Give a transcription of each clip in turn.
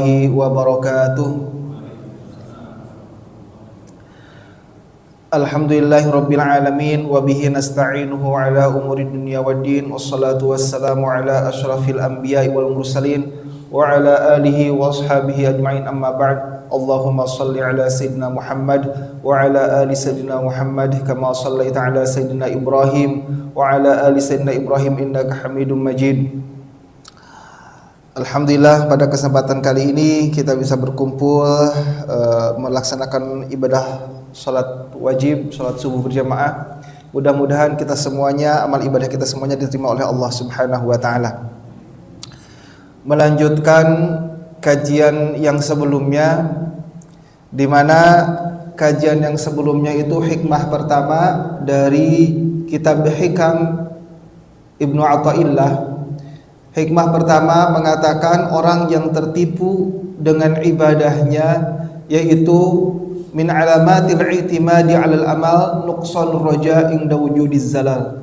warahmatullahi wabarakatuh. Alhamdulillahirabbil alamin wa bihi nasta'inuhu ala umuri dunya waddin wassalatu wassalamu ala asyrafil anbiya'i wal mursalin wa ala alihi wa ashabihi ajma'in amma ba'd. Allahumma salli ala sayyidina Muhammad wa ala ali sayyidina Muhammad kama sallaita ala sayyidina Ibrahim wa ala ali sayyidina Ibrahim innaka Hamidum Majid. Alhamdulillah, pada kesempatan kali ini kita bisa berkumpul melaksanakan ibadah salat wajib, salat subuh berjamaah. Mudah-mudahan kita semuanya, amal ibadah kita semuanya diterima oleh Allah Subhanahu wa taala. Melanjutkan kajian yang sebelumnya, di mana kajian yang sebelumnya itu hikmah pertama dari kitab Hikam Ibnu Athaillah. Hikmah pertama mengatakan orang yang tertipu dengan ibadahnya, yaitu min alamatil i'timadi 'alal amal nuqsanur raja' inda wujudiz zalal,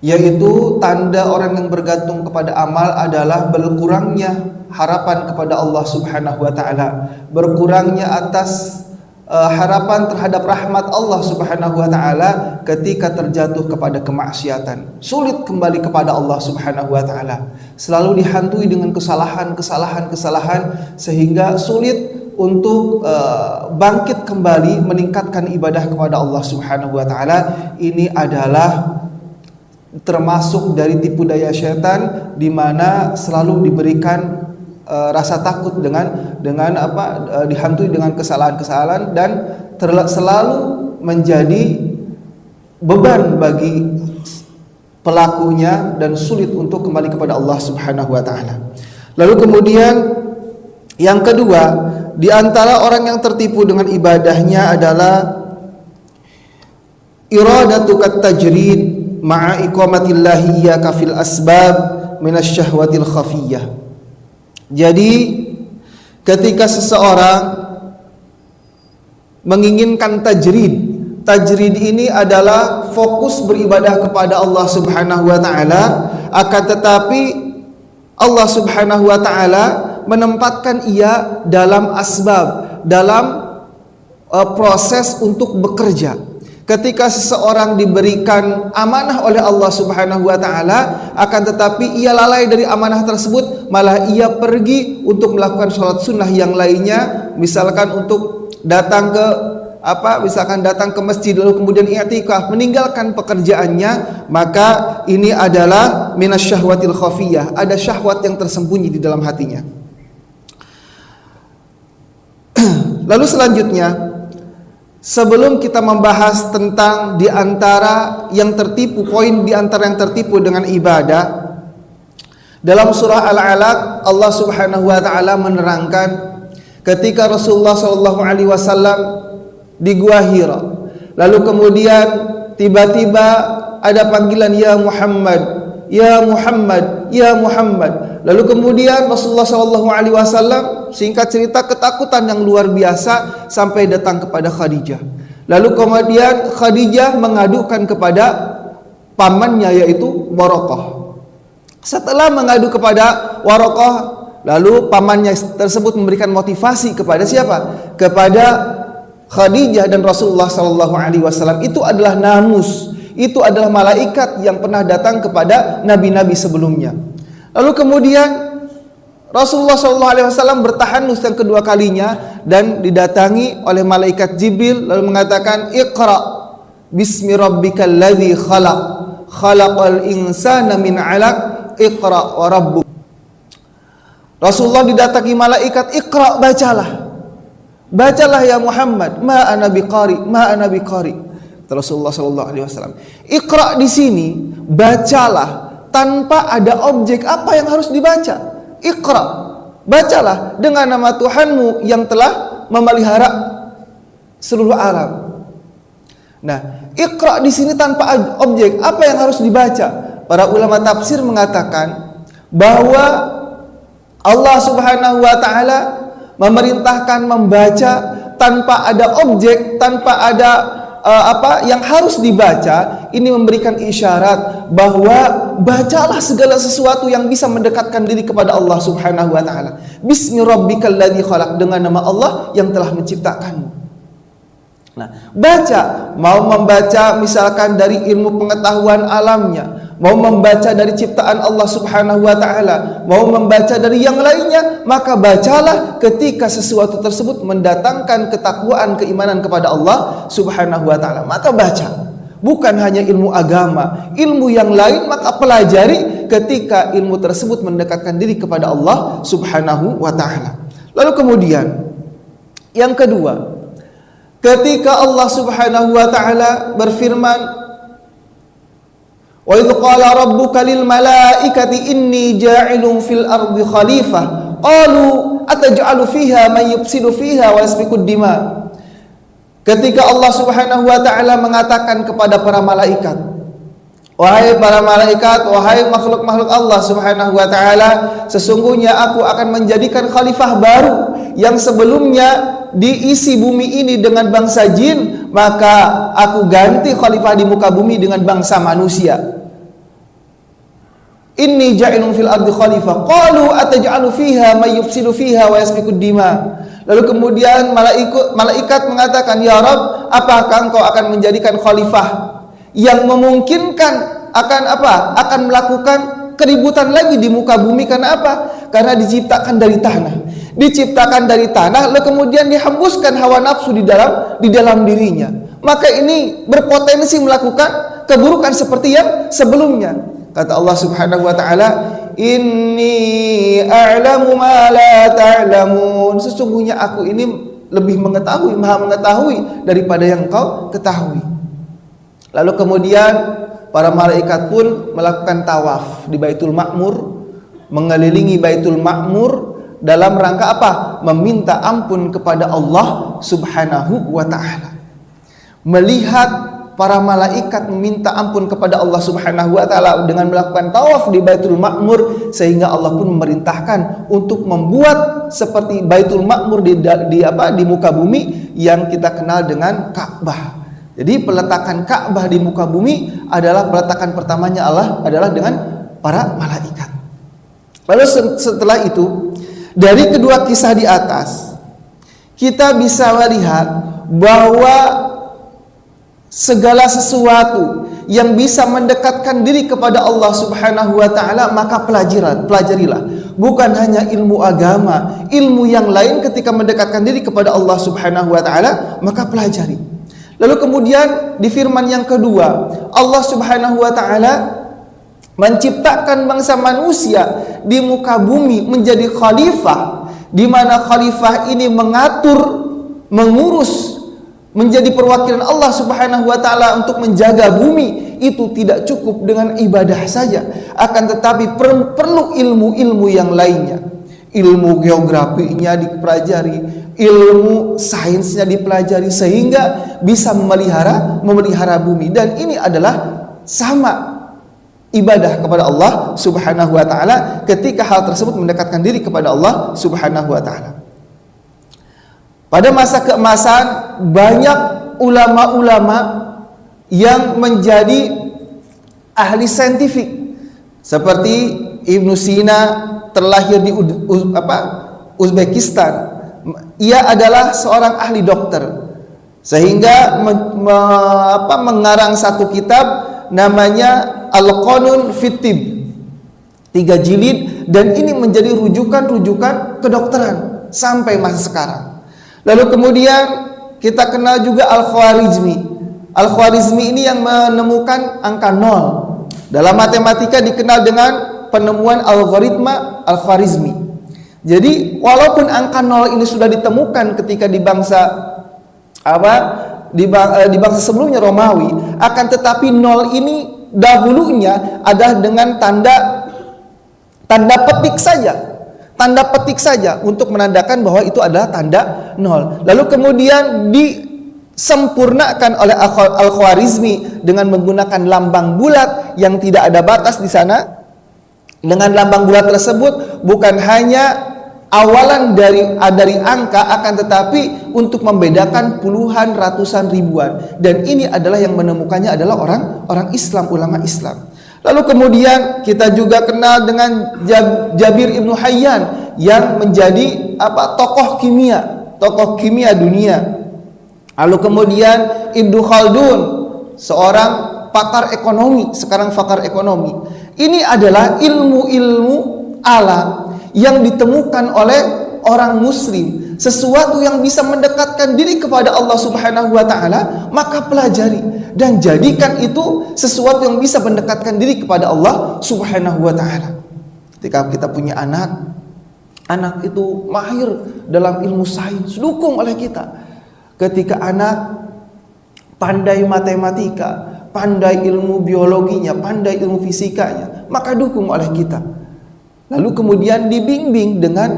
yaitu tanda orang yang bergantung kepada amal adalah berkurangnya harapan kepada Allah Subhanahu wa taala, berkurangnya atas harapan terhadap rahmat Allah Subhanahu wa taala ketika terjatuh kepada kemaksiatan. Sulit kembali kepada Allah Subhanahu wa taala, selalu dihantui dengan kesalahan sehingga sulit untuk bangkit kembali meningkatkan ibadah kepada Allah Subhanahu wa taala. Ini adalah termasuk dari tipu daya syaitan, di mana selalu diberikan rasa takut dengan dihantui dengan kesalahan-kesalahan dan selalu menjadi beban bagi pelakunya dan sulit untuk kembali kepada Allah Subhanahu wa taala. Lalu kemudian yang kedua, di antara orang yang tertipu dengan ibadahnya adalah iradatu kat tajrid ma'a iqamatillahi iyyaka fil asbab minasyahwatil khafiyyah. Jadi ketika seseorang menginginkan tajrid ini adalah fokus beribadah kepada Allah Subhanahu wa taala, akan tetapi Allah Subhanahu wa taala menempatkan ia dalam asbab, dalam proses untuk bekerja. Ketika seseorang diberikan amanah oleh Allah Subhanahu wa taala, akan tetapi ia lalai dari amanah tersebut, malah ia pergi untuk melakukan sholat sunnah yang lainnya, misalkan untuk datang ke masjid lalu kemudian i'tikaf, meninggalkan pekerjaannya, maka ini adalah minasyahwatil khafiyah, ada syahwat yang tersembunyi di dalam hatinya. Lalu selanjutnya, sebelum kita membahas tentang di antara yang tertipu, poin di antara yang tertipu dengan ibadah, dalam surah Al-Alaq Allah Subhanahu wa taala menerangkan ketika Rasulullah sallallahu alaihi wasallam di Gua Hira, lalu kemudian tiba-tiba ada panggilan ya Muhammad, ya Muhammad, ya Muhammad. Lalu kemudian Rasulullah sallallahu alaihi wasallam, singkat cerita, ketakutan yang luar biasa sampai datang kepada Khadijah. Lalu kemudian Khadijah mengadukan kepada pamannya, yaitu Waraqah. Setelah mengadu kepada Waraqah, lalu pamannya tersebut memberikan motivasi kepada siapa? Kepada Khadijah dan Rasulullah sallallahu alaihi wasallam. Itu adalah namus, itu adalah malaikat yang pernah datang kepada nabi-nabi sebelumnya. Lalu kemudian Rasulullah SAW bertahanus yang kedua kalinya dan didatangi oleh malaikat Jibril, lalu mengatakan Iqra bismi rabbikal ladzi khalaq khalaqal insana min 'alaq Iqra wa rabbuk. Rasulullah didatangi malaikat, Iqra, bacalah ya Muhammad, ma ana biqari. Rasulullah SAW, Iqra di sini bacalah, tanpa ada objek apa yang harus dibaca. Iqra, bacalah dengan nama Tuhanmu yang telah memelihara seluruh alam. Nah, Iqra di sini tanpa objek apa yang harus dibaca. Para ulama tafsir mengatakan bahwa Allah Subhanahu wa taala memerintahkan membaca tanpa ada objek, tanpa ada yang harus dibaca, ini memberikan isyarat bahwa bacalah segala sesuatu yang bisa mendekatkan diri kepada Allah Subhanahu wa taala. Bismi rabbikal ladzi khalaq, dengan nama Allah yang telah menciptakanmu. Nah, baca, mau membaca misalkan dari ilmu pengetahuan alamnya, mau membaca dari ciptaan Allah Subhanahu wa taala, mau membaca dari yang lainnya, maka bacalah ketika sesuatu tersebut mendatangkan ketakwaan, keimanan kepada Allah Subhanahu wa taala. Maka baca. Bukan hanya ilmu agama, ilmu yang lain maka pelajari ketika ilmu tersebut mendekatkan diri kepada Allah Subhanahu wa taala. Lalu kemudian yang kedua, ketika Allah Subhanahu wa taala berfirman, "Wa idz qala rabbuka lil malaikati inni ja'ilun fil ardi khalifah, qalu ataj'alu fiha man yufsidu fiha wa yasfiku ad-dima." Ketika Allah Subhanahu wa taala mengatakan kepada para malaikat, "Wahai para malaikat, wahai makhluk-makhluk Allah Subhanahu wa taala, sesungguhnya aku akan menjadikan khalifah baru yang sebelumnya diisi bumi ini dengan bangsa jin, maka aku ganti khalifah di muka bumi dengan bangsa manusia. Inni ja'ilun fil ardi khalifah, qalu ataj'alu fiha may yufsidu fiha wa yasfiku ad-dima." Lalu kemudian malaikat mengatakan, "Ya Rabb, apakah engkau akan menjadikan khalifah yang memungkinkan akan melakukan keributan lagi di muka bumi?" Karena apa? Karena diciptakan dari tanah. Diciptakan dari tanah, lalu kemudian dihembuskan hawa nafsu di dalam dirinya. Maka ini berpotensi melakukan keburukan seperti yang sebelumnya. Kata Allah Subhanahu wa taala, "Inni a'lamu ma la ta'lamun." Sesungguhnya aku ini lebih mengetahui, maha mengetahui daripada yang kau ketahui. Lalu kemudian para malaikat pun melakukan tawaf di Baitul Ma'mur, mengelilingi Baitul Ma'mur dalam rangka apa? Meminta ampun kepada Allah Subhanahu wa taala. Melihat para malaikat meminta ampun kepada Allah Subhanahu wa taala dengan melakukan tawaf di Baitul Ma'mur, sehingga Allah pun memerintahkan untuk membuat seperti Baitul Ma'mur di muka bumi yang kita kenal dengan Ka'bah. Jadi peletakan Ka'bah di muka bumi adalah peletakan pertamanya adalah dengan para malaikat. Lalu setelah itu, dari kedua kisah di atas, kita bisa melihat bahwa segala sesuatu yang bisa mendekatkan diri kepada Allah Subhanahu wa taala, maka pelajarilah. Bukan hanya ilmu agama, ilmu yang lain ketika mendekatkan diri kepada Allah Subhanahu wa taala, maka pelajari. Lalu kemudian di firman yang kedua, Allah Subhanahu wa taala menciptakan bangsa manusia di muka bumi menjadi khalifah, di mana khalifah ini mengatur, mengurus, menjadi perwakilan Allah Subhanahu wa taala untuk menjaga bumi. Itu tidak cukup dengan ibadah saja, akan tetapi perlu ilmu-ilmu yang lainnya. Ilmu geografinya dipelajari, ilmu sainsnya dipelajari, sehingga bisa memelihara bumi. Dan ini adalah sama ibadah kepada Allah Subhanahu wa taala ketika hal tersebut mendekatkan diri kepada Allah Subhanahu wa taala. Pada masa keemasan, banyak ulama-ulama yang menjadi ahli saintifik, seperti Ibnu Sina, terlahir di Uzbekistan. Ia adalah seorang ahli dokter, sehingga mengarang satu kitab namanya Al-Qanun fit Tibb, 3 jilid, dan ini menjadi rujukan kedokteran sampai masa sekarang. Lalu kemudian kita kenal juga Al-Khwarizmi. Al-Khwarizmi ini yang menemukan angka 0. Dalam matematika dikenal dengan penemuan algoritma Al-Khwarizmi. Jadi walaupun angka 0 ini sudah ditemukan ketika di bangsa sebelumnya Romawi, akan tetapi 0 ini dahulunya adalah dengan tanda petik saja. Tanda petik saja untuk menandakan bahwa itu adalah tanda 0. Lalu kemudian disempurnakan oleh Al-Khwarizmi dengan menggunakan lambang bulat yang tidak ada batas di sana. Dengan lambang bulat tersebut bukan hanya awalan dari angka, akan tetapi untuk membedakan puluhan, ratusan, ribuan. Dan ini adalah yang menemukannya adalah orang Islam, ulama Islam. Lalu kemudian kita juga kenal dengan Jabir Ibnu Hayyan yang menjadi tokoh kimia dunia. Lalu kemudian Ibnu Khaldun, seorang pakar ekonomi, sekarang pakar ekonomi. Ini adalah ilmu-ilmu alam yang ditemukan oleh orang muslim, sesuatu yang bisa mendekatkan diri kepada Allah Subhanahu wa taala, maka pelajari dan jadikan itu sesuatu yang bisa mendekatkan diri kepada Allah Subhanahu wa taala. Ketika kita punya anak itu mahir dalam ilmu sains, dukung oleh kita. Ketika anak pandai matematika, pandai ilmu biologinya, pandai ilmu fisikanya, maka dukung oleh kita. Lalu kemudian dibimbing dengan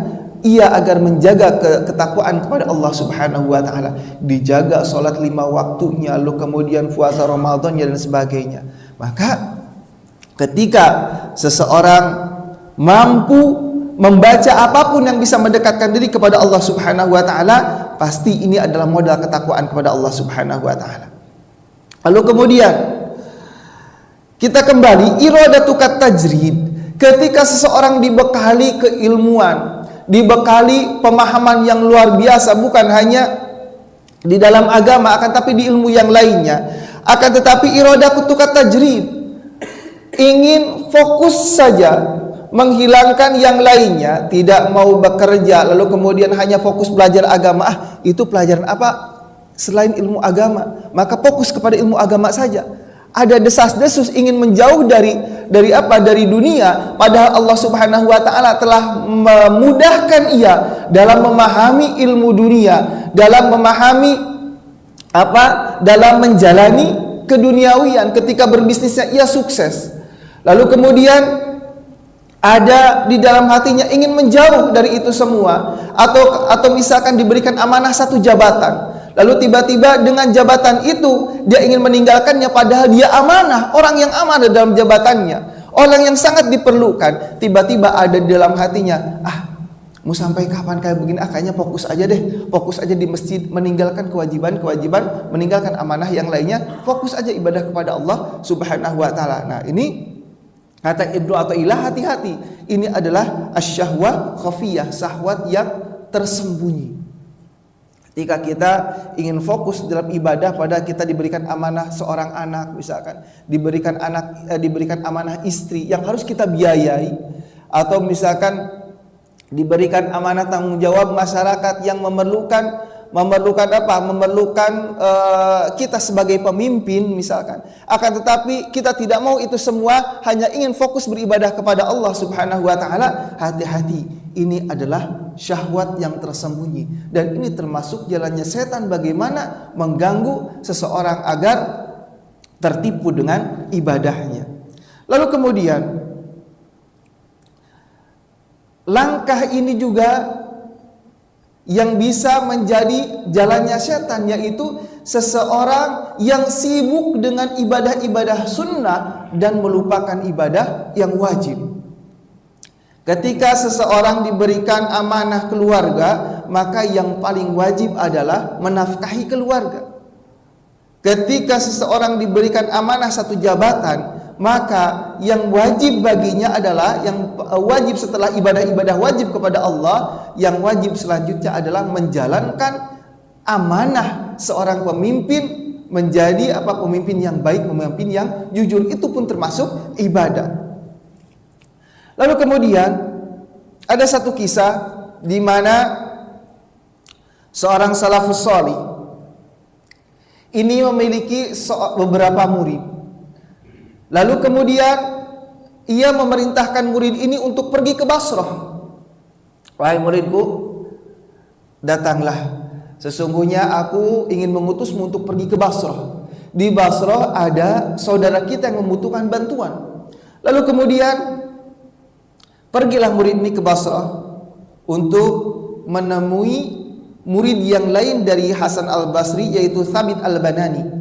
ia agar menjaga ketakwaan kepada Allah Subhanahu wa taala, dijaga salat 5 waktunya, lalu kemudian puasa Ramadannya dan sebagainya. Maka ketika seseorang mampu membaca apapun yang bisa mendekatkan diri kepada Allah Subhanahu wa taala, pasti ini adalah modal ketakwaan kepada Allah Subhanahu wa taala. Lalu kemudian kita kembali iradatu kat tajrid. Ketika seseorang dibekali keilmuan, dibekali pemahaman yang luar biasa, bukan hanya di dalam agama, akan tapi di ilmu yang lainnya, akan tetapi iradatu kat tajrid, ingin fokus saja menghilangkan yang lainnya, tidak mau bekerja, lalu kemudian hanya fokus belajar agama. Itu pelajaran apa selain ilmu agama? Maka fokus kepada ilmu agama saja. Ada desas-desus ingin menjauh dari dunia, padahal Allah Subhanahu wa taala telah memudahkan ia dalam memahami ilmu dunia, dalam memahami dalam menjalani keduniawian. Ketika berbisnisnya ia sukses. Lalu kemudian ada di dalam hatinya ingin menjauh dari itu semua, atau misalkan diberikan amanah satu jabatan, lalu tiba-tiba dengan jabatan itu dia ingin meninggalkannya, padahal dia amanah, orang yang amanah dalam jabatannya, orang yang sangat diperlukan. Tiba-tiba ada di dalam hatinya, mau sampai kapan kayak begini? Kayaknya fokus aja di masjid, meninggalkan kewajiban, meninggalkan amanah yang lainnya, fokus aja ibadah kepada Allah Subhanahu wa taala. Nah, ini kata Ibnu Athaillah, hati-hati. Ini adalah asyahwah khafiyah, syahwat yang tersembunyi. Ketika kita ingin fokus dalam ibadah, pada kita diberikan amanah seorang anak, misalkan diberikan amanah istri yang harus kita biayai, atau misalkan diberikan amanah tanggung jawab masyarakat yang memerlukan kita sebagai pemimpin misalkan. Akan tetapi kita tidak mau itu semua, hanya ingin fokus beribadah kepada Allah Subhanahu wa taala. Hati-hati, ini adalah syahwat yang tersembunyi, dan ini termasuk jalannya setan bagaimana mengganggu seseorang agar tertipu dengan ibadahnya. Lalu kemudian langkah ini juga yang bisa menjadi jalannya setan, yaitu seseorang yang sibuk dengan ibadah-ibadah sunnah dan melupakan ibadah yang wajib. Ketika seseorang diberikan amanah keluarga, maka yang paling wajib adalah menafkahi keluarga. Ketika seseorang diberikan amanah satu jabatan, maka yang wajib baginya adalah, yang wajib setelah ibadah-ibadah wajib kepada Allah, yang wajib selanjutnya adalah menjalankan amanah seorang pemimpin, menjadi pemimpin yang baik, pemimpin yang jujur. Itu pun termasuk ibadah. Lalu kemudian ada satu kisah di mana seorang salafus shalih ini memiliki beberapa murid. Lalu kemudian ia memerintahkan murid ini untuk pergi ke Basrah. Wahai muridku, datanglah. Sesungguhnya aku ingin mengutusmu untuk pergi ke Basrah. Di Basrah ada saudara kita yang membutuhkan bantuan. Lalu kemudian pergilah murid ini ke Basrah untuk menemui murid yang lain dari Hasan al-Basri, yaitu Thabit al-Banani.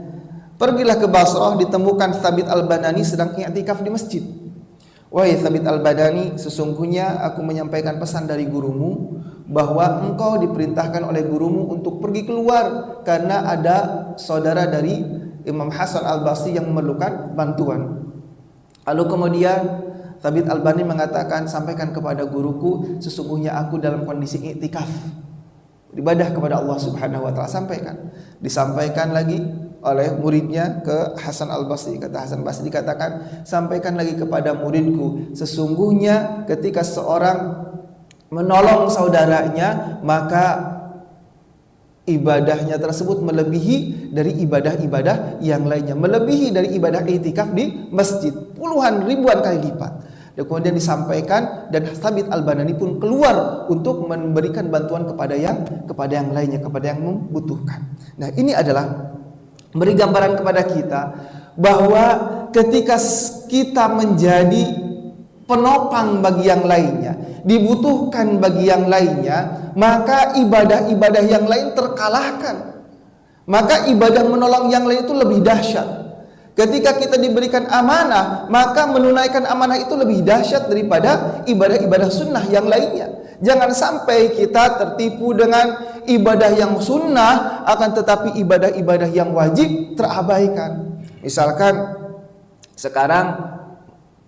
Pergilah ke Basrah, ditemukan Thabit al-Banani sedang i'tikaf di masjid. Wahai Thabit al-Badani, sesungguhnya aku menyampaikan pesan dari gurumu bahwa engkau diperintahkan oleh gurumu untuk pergi keluar karena ada saudara dari Imam Hasan al-Basri yang memerlukan bantuan. Lalu kemudian Thabit al-Badani mengatakan, sampaikan kepada guruku, sesungguhnya aku dalam kondisi iktikaf, beribadah kepada Allah Subhanahu wa taala. Sampaikan. Disampaikan lagi oleh muridnya ke Hasan al-Basri. Kata Hasan al-Basri, dikatakan, sampaikan lagi kepada muridku, sesungguhnya ketika seorang menolong saudaranya, maka ibadahnya tersebut melebihi dari ibadah-ibadah yang lainnya, melebihi dari ibadah iktikaf di masjid puluhan ribuan kali lipat. Dan kemudian disampaikan, dan Thabit al-Badani pun keluar untuk memberikan bantuan kepada yang lainnya, kepada yang membutuhkan. Nah, ini adalah beri gambaran kepada kita bahwa ketika kita menjadi penopang bagi yang lainnya, dibutuhkan bagi yang lainnya, maka ibadah-ibadah yang lain terkalahkan. Maka ibadah menolong yang lain itu lebih dahsyat. Ketika kita diberikan amanah, maka menunaikan amanah itu lebih dahsyat daripada ibadah-ibadah sunnah yang lainnya. Jangan sampai kita tertipu dengan ibadah yang sunnah, akan tetapi ibadah-ibadah yang wajib terabaikan. Misalkan sekarang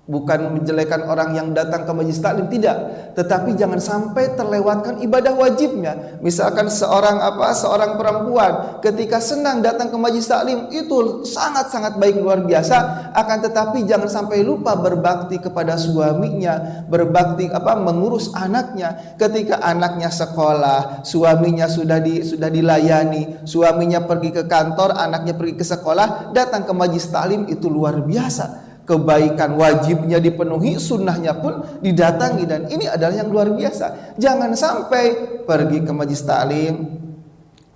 bukan menjelekan orang yang datang ke majelis taklim, tidak, tetapi jangan sampai terlewatkan ibadah wajibnya. Misalkan seorang perempuan ketika senang datang ke majelis taklim, itu sangat-sangat baik, luar biasa, akan tetapi jangan sampai lupa berbakti kepada suaminya, berbakti mengurus anaknya. Ketika anaknya sekolah, suaminya sudah dilayani, suaminya pergi ke kantor, anaknya pergi ke sekolah, datang ke majelis taklim, itu luar biasa. Kebaikan wajibnya dipenuhi, sunnahnya pun didatangi, dan ini adalah yang luar biasa. Jangan sampai pergi ke majelis taklim,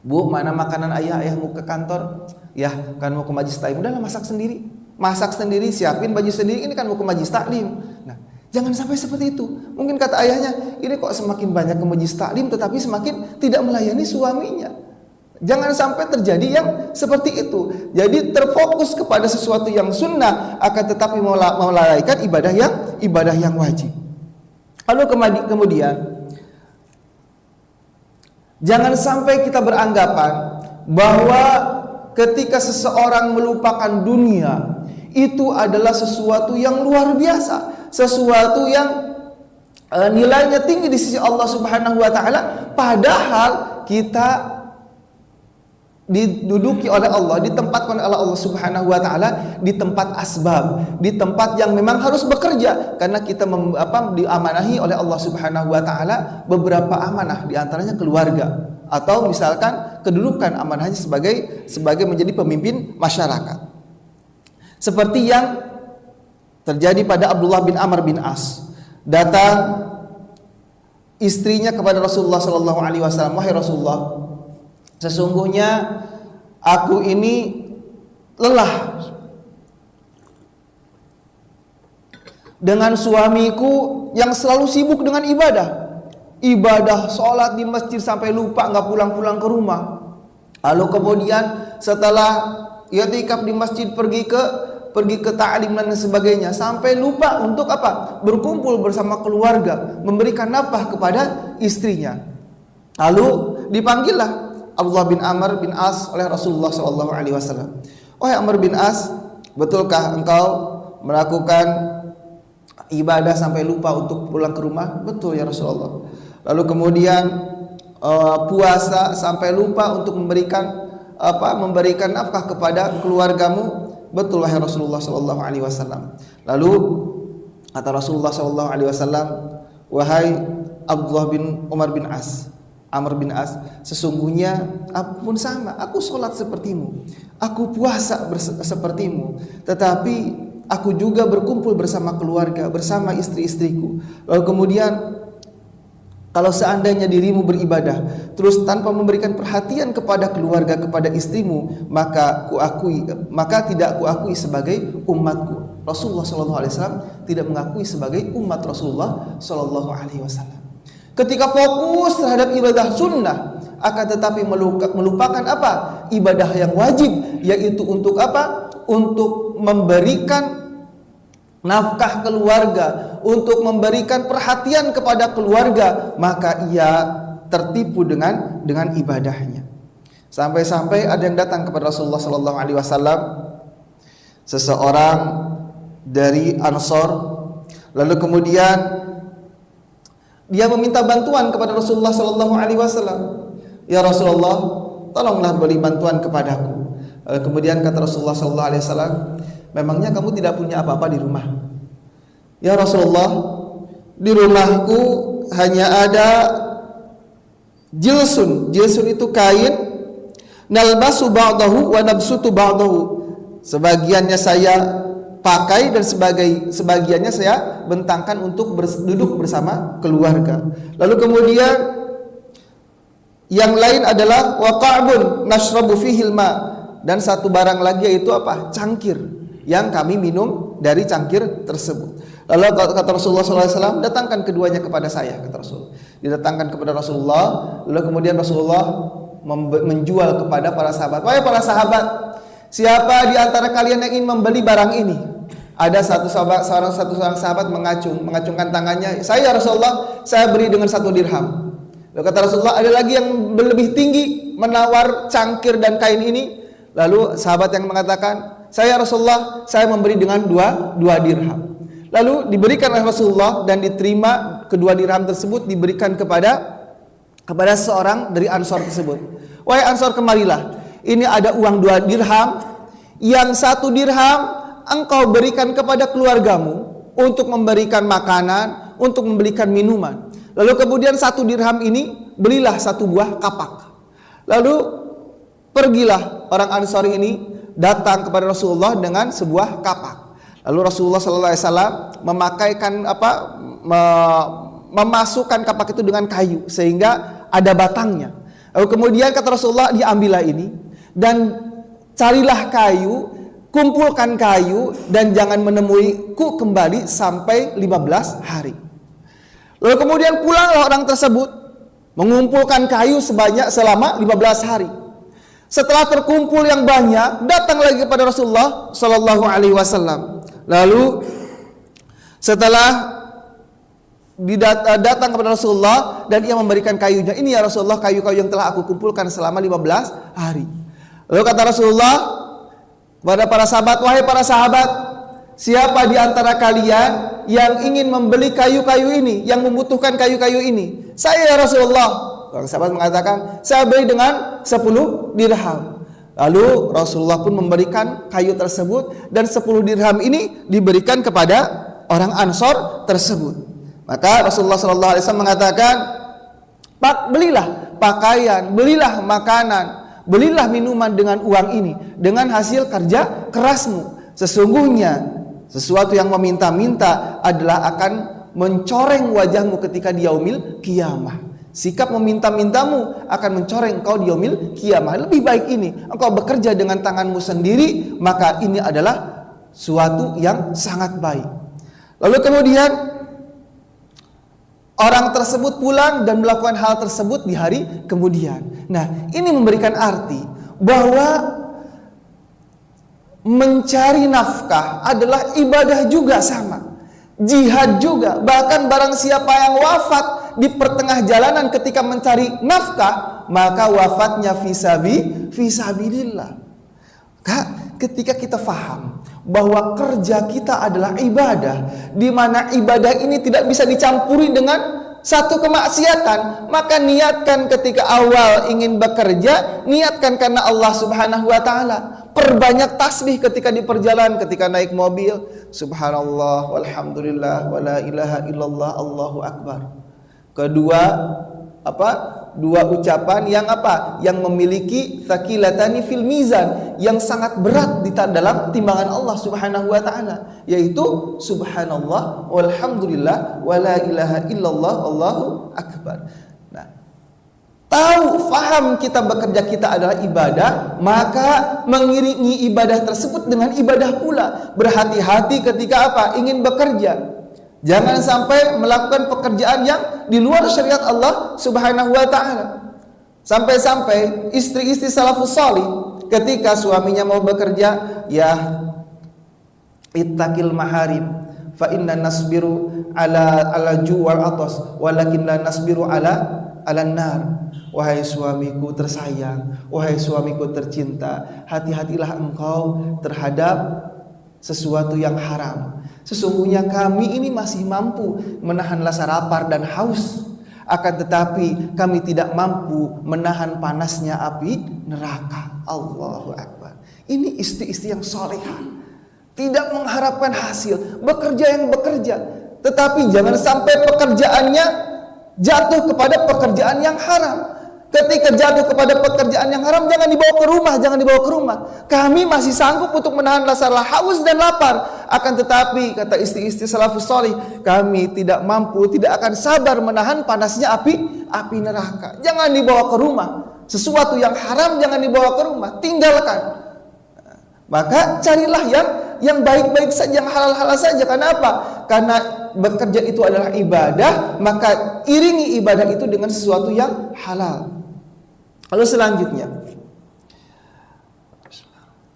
Bu, mana makanan ayahmu ke kantor? Ya, kan mau ke majelis taklim, udahlah masak sendiri, siapin baju sendiri, ini kan mau ke majelis taklim. Nah, jangan sampai seperti itu. Mungkin kata ayahnya, ini kok semakin banyak ke majelis taklim tetapi semakin tidak melayani suaminya. Jangan sampai terjadi yang seperti itu. Jadi terfokus kepada sesuatu yang sunnah, akan tetapi melalaikan ibadah yang wajib. Lalu kemudian jangan sampai kita beranggapan bahwa ketika seseorang melupakan dunia, itu adalah sesuatu yang luar biasa, sesuatu yang nilainya tinggi di sisi Allah Subhanahu wa taala, padahal kita diduduki oleh Allah, ditempatkan oleh Allah Subhanahu wa taala di tempat asbab, di tempat yang memang harus bekerja, karena kita diamanahi oleh Allah Subhanahu wa taala beberapa amanah, di antaranya keluarga, atau misalkan kedudukan amanahnya sebagai menjadi pemimpin masyarakat. Seperti yang terjadi pada Abdullah bin Amr bin As. Datang istrinya kepada Rasulullah sallallahu alaihi wasallam, wahai Rasulullah, sesungguhnya aku ini lelah dengan suamiku yang selalu sibuk dengan ibadah, sholat di masjid sampai lupa, nggak pulang-pulang ke rumah. Lalu kemudian setelah i'tikaf di masjid pergi ke ta'lim dan sebagainya, sampai lupa untuk berkumpul bersama keluarga, memberikan nafkah kepada istrinya. Lalu dipanggillah Abdullah bin Amr bin As oleh Rasulullah SAW. Wahai Amr bin As, betulkah engkau melakukan ibadah sampai lupa untuk pulang ke rumah? Betul ya Rasulullah. Lalu kemudian puasa sampai lupa untuk memberikan nafkah kepada keluargamu? Betul wahai Rasulullah SAW. Lalu kata Rasulullah SAW, wahai Abdullah bin Amr bin As, sesungguhnya aku pun sama, aku sholat sepertimu, aku puasa sepertimu, tetapi aku juga berkumpul bersama keluarga, bersama istri-istriku. Lalu kemudian kalau seandainya dirimu beribadah terus tanpa memberikan perhatian kepada keluarga, kepada istrimu, maka tidak kuakui sebagai umatku. Rasulullah SAW tidak mengakui sebagai umat Rasulullah SAW. Ketika fokus terhadap ibadah sunnah, akan tetapi melupakan ibadah yang wajib, yaitu untuk Untuk memberikan nafkah keluarga, untuk memberikan perhatian kepada keluarga, maka ia tertipu dengan ibadahnya. Sampai-sampai ada yang datang kepada Rasulullah sallallahu alaihi wasallam, seseorang dari Ansor, lalu kemudian dia meminta bantuan kepada Rasulullah sallallahu alaihi wasallam. Ya Rasulullah, tolonglah beri bantuan kepadaku. Lalu kemudian kata Rasulullah sallallahu alaihi wasallam, memangnya kamu tidak punya apa-apa di rumah? Ya Rasulullah, di rumahku hanya ada jilsun. Jilsun itu kain, nalbasu ba'dahu wa nabsutu ba'dahu. Sebagiannya saya pakai dan sebagiannya saya bentangkan untuk duduk bersama keluarga. Lalu kemudian yang lain adalah waqa'bun nashrabu fihil ma, dan satu barang lagi yaitu apa? Cangkir yang kami minum dari cangkir tersebut. Lalu kata Rasulullah SAW, datangkan keduanya kepada saya, kata Rasul. Didatangkan kepada Rasulullah, lalu kemudian Rasulullah menjual kepada para sahabat. Wahai para sahabat, siapa di antara kalian yang ingin membeli barang ini? Ada seorang sahabat mengacungkan tangannya. Saya Rasulullah, saya beri dengan 1 dirham. Lalu kata Rasulullah, ada lagi yang lebih tinggi menawar cangkir dan kain ini. Lalu sahabat yang mengatakan, saya Rasulullah, saya memberi dengan 2 dirham. Lalu diberikan oleh Rasulullah dan diterima kedua dirham tersebut, diberikan kepada seorang dari Ansor tersebut. Wahai Ansor, kemarilah. Ini ada uang 2 dirham. Yang 1 dirham engkau berikan kepada keluargamu untuk memberikan makanan, untuk memberikan minuman. Lalu kemudian 1 dirham ini belilah 1 buah kapak. Lalu pergilah orang Ansor ini datang kepada Rasulullah dengan sebuah kapak. Lalu Rasulullah SAW memasukkan kapak itu dengan kayu sehingga ada batangnya. Lalu kemudian kata Rasulullah, diambillah ini dan carilah kayu, kumpulkan kayu dan jangan menemuiku kembali sampai 15 hari. Lalu kemudian pulanglah orang tersebut mengumpulkan kayu selama 15 hari. Setelah terkumpul yang banyak, datang lagi kepada Rasulullah sallallahu alaihi wasallam. Lalu setelah datang kepada Rasulullah dan ia memberikan kayunya, ini ya Rasulullah, kayu-kayu yang telah aku kumpulkan selama 15 hari. Lalu kata Rasulullah kepada para sahabat, wahai para sahabat, siapa di antara kalian yang ingin membeli kayu-kayu ini, yang membutuhkan kayu-kayu ini? Saya ya Rasulullah. Orang sahabat mengatakan, saya beri dengan 10 dirham. Lalu Rasulullah pun memberikan kayu tersebut dan 10 dirham ini diberikan kepada orang Ansor tersebut. Maka Rasulullah SAW mengatakan, belilah pakaian, belilah makanan, belilah minuman dengan uang ini, dengan hasil kerja kerasmu. Sesungguhnya sesuatu yang meminta-minta adalah akan mencoreng wajahmu ketika di yaumil qiyamah. Sikap meminta-mintamu akan mencoreng engkau di yaumil qiyamah. Lebih baik ini engkau bekerja dengan tanganmu sendiri, maka ini adalah suatu yang sangat baik. Lalu kemudian orang tersebut pulang dan melakukan hal tersebut di hari kemudian. Nah, ini memberikan arti bahwa mencari nafkah adalah ibadah juga sama. Jihad juga. Bahkan barang siapa yang wafat di pertengah jalanan ketika mencari nafkah, maka wafatnya fisabilillah. Ketika kita faham bahwa kerja kita adalah ibadah, di mana ibadah ini tidak bisa dicampuri dengan satu kemaksiatan, maka niatkan ketika awal ingin bekerja, niatkan karena Allah Subhanahu wa taala. Perbanyak tasbih ketika di perjalanan, ketika naik mobil, subhanallah walhamdulillah wala ilaha illallah Allahu akbar. Kedua, dua ucapan yang yang memiliki tsaqilatani fil mizan, yang sangat berat di dalam timbangan Allah Subhanahu wa taala, yaitu subhanallah walhamdulillah wala ilaha illallah Allahu akbar. Nah, faham kita bekerja kita adalah ibadah, maka mengiringi ibadah tersebut dengan ibadah pula. Berhati-hati ketika ingin bekerja. Jangan sampai melakukan pekerjaan yang di luar syariat Allah Subhanahu wa taala. Sampai-sampai istri-istri salafus salih ketika suaminya mau bekerja, ya ittaqil maharim, fa inna nasbiru ala ju' wal atas walakin la nasbiru ala nar. Wahai suamiku tersayang, wahai suamiku tercinta, hati-hatilah engkau terhadap sesuatu yang haram. Sesungguhnya kami ini masih mampu menahan rasa lapar dan haus, akan tetapi kami tidak mampu menahan panasnya api neraka. Allahu Akbar. Ini istri-istri yang solehah, tidak mengharapkan hasil, bekerja yang bekerja, tetapi jangan sampai pekerjaannya jatuh kepada pekerjaan yang haram. Ketika jatuh kepada pekerjaan yang haram, jangan dibawa ke rumah, jangan dibawa ke rumah. Kami masih sanggup untuk menahan rasa haus dan lapar, akan tetapi kata istri-istri salafus salih, kami tidak mampu, tidak akan sabar menahan panasnya api neraka. Jangan dibawa ke rumah. Sesuatu yang haram jangan dibawa ke rumah, tinggalkan. Maka carilah yang baik-baik saja, yang halal-halal saja. Kenapa? Karena bekerja itu adalah ibadah, maka iringi ibadah itu dengan sesuatu yang halal. Lalu selanjutnya,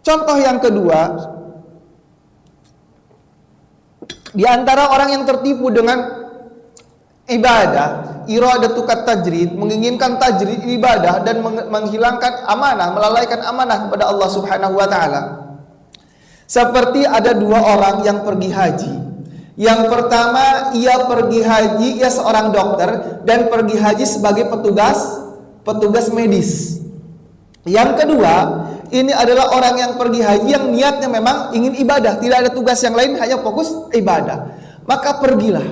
contoh yang kedua, di antara orang yang tertipu dengan ibadah, iradatu kat tajrid, menginginkan tajrid ibadah dan menghilangkan amanah, melalaikan amanah kepada Allah Subhanahu wa taala. Seperti ada dua orang yang pergi haji. Yang pertama, ia pergi haji, ia seorang dokter dan pergi haji sebagai petugas medis. Yang kedua, ini adalah orang yang pergi haji yang niatnya memang ingin ibadah, tidak ada tugas yang lain, hanya fokus ibadah. Maka pergilah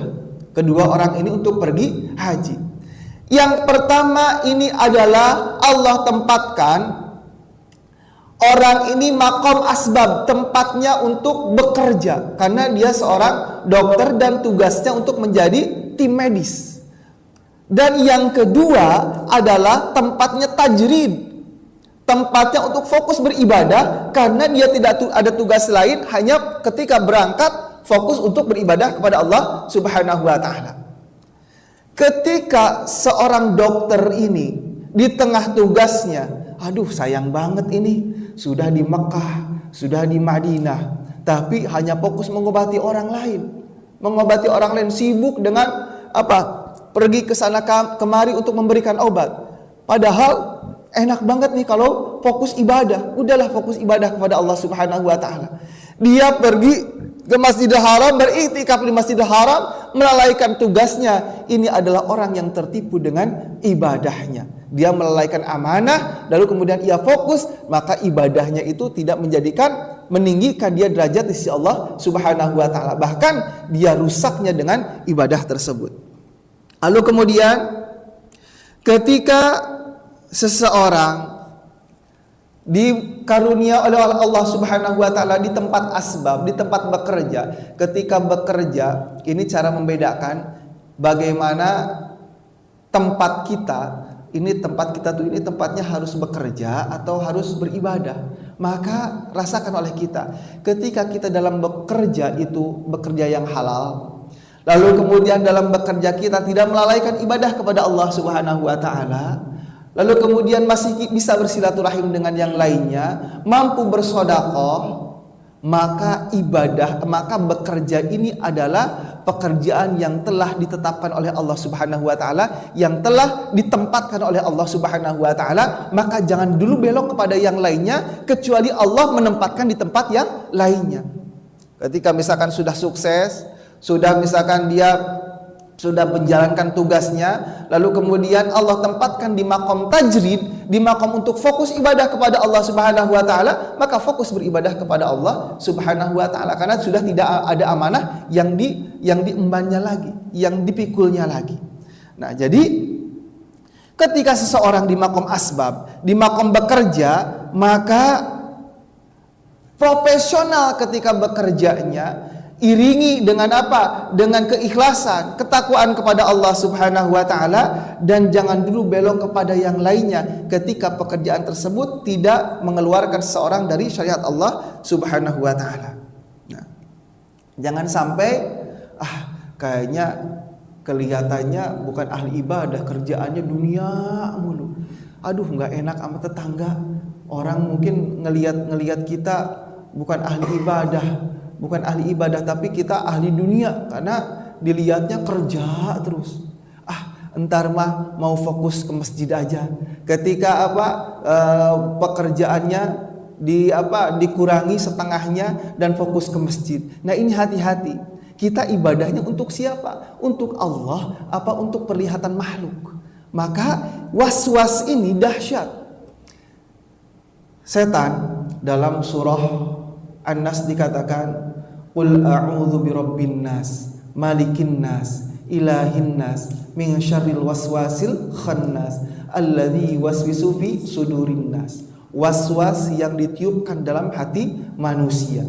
kedua orang ini untuk pergi haji. Yang pertama ini adalah Allah tempatkan orang ini makom asbab, tempatnya untuk bekerja, karena dia seorang dokter dan tugasnya untuk menjadi tim medis. Dan yang kedua adalah tempatnya tajrid, tempatnya untuk fokus beribadah, karena dia tidak ada tugas lain, hanya ketika berangkat fokus untuk beribadah kepada Allah Subhanahu wa taala. Ketika seorang dokter ini di tengah tugasnya, aduh sayang banget ini, sudah di Mekah, sudah di Madinah, tapi hanya fokus mengobati orang lain, sibuk dengan apa? Pergi ke sana kemari untuk memberikan obat. Padahal enak banget nih kalau fokus ibadah. Udahlah fokus ibadah kepada Allah Subhanahu wa taala. Dia pergi ke Masjidil Haram, beriktikaf di Masjidil Haram, melalaikan tugasnya. Ini adalah orang yang tertipu dengan ibadahnya. Dia melalaikan amanah, lalu kemudian ia fokus, maka ibadahnya itu tidak meninggikan dia derajat di sisi Allah Subhanahu wa taala. Bahkan dia rusaknya dengan ibadah tersebut. Lalu kemudian ketika seseorang dikarunia oleh Allah Subhanahu wa taala di tempat asbab, di tempat bekerja, ketika bekerja ini cara membedakan bagaimana tempat kita ini tempatnya harus bekerja atau harus beribadah. Maka rasakan oleh kita, ketika kita dalam bekerja itu bekerja yang halal, lalu kemudian dalam bekerja kita tidak melalaikan ibadah kepada Allah Subhanahu wa taala, lalu kemudian masih bisa bersilaturahim dengan yang lainnya, mampu bersedekah, maka bekerja ini adalah pekerjaan yang telah ditetapkan oleh Allah Subhanahu wa taala, yang telah ditempatkan oleh Allah Subhanahu wa taala, maka jangan dulu belok kepada yang lainnya kecuali Allah menempatkan di tempat yang lainnya. Ketika misalkan sudah sukses, sudah misalkan dia sudah menjalankan tugasnya, lalu kemudian Allah tempatkan di makom tajrid, di makom untuk fokus ibadah kepada Allah Subhanahu wa taala, maka fokus beribadah kepada Allah Subhanahu wa taala, karena sudah tidak ada amanah yang diembannya lagi, yang dipikulnya lagi. Nah, jadi ketika seseorang di makom asbab, di makom bekerja, maka profesional ketika bekerjanya, iringi dengan apa? Dengan keikhlasan, ketakwaan kepada Allah Subhanahu wa taala, dan jangan dulu belok kepada yang lainnya ketika pekerjaan tersebut tidak mengeluarkan seseorang dari syariat Allah Subhanahu wa taala. Nah, jangan sampai kayaknya kelihatannya bukan ahli ibadah, kerjaannya dunia mulu. Aduh, nggak enak sama tetangga. Orang mungkin ngelihat kita bukan ahli ibadah, bukan ahli ibadah, tapi kita ahli dunia karena dilihatnya kerja terus. Entar mah mau fokus ke masjid aja. Ketika pekerjaannya dikurangi setengahnya dan fokus ke masjid. Nah, ini hati-hati. Kita ibadahnya untuk siapa? Untuk Allah apa untuk perlihatan makhluk? Maka was-was ini dahsyat. Setan dalam surah An-Nas dikatakan, "Qul a'udzu birabbin nas, malikin nas, ilahin nas, min syarril waswasil khannas, alladzi yuwaswisu fi sudurin nas." Was-was yang ditiupkan dalam hati manusia.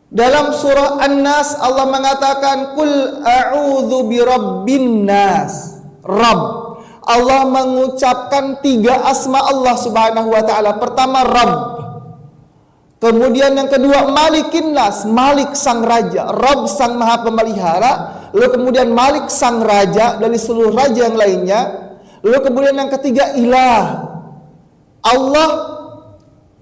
Dalam surah An-Nas Allah mengatakan, "Qul a'udzu birabbin nas." Rabb. Allah mengucapkan 3 asma Allah Subhanahu wa taala. Pertama Rabb. Kemudian yang kedua Malikin Nas, Malik sang raja, Rabb sang maha pemelihara, lalu kemudian Malik sang raja dari seluruh raja yang lainnya, lalu kemudian yang ketiga Ilah, Allah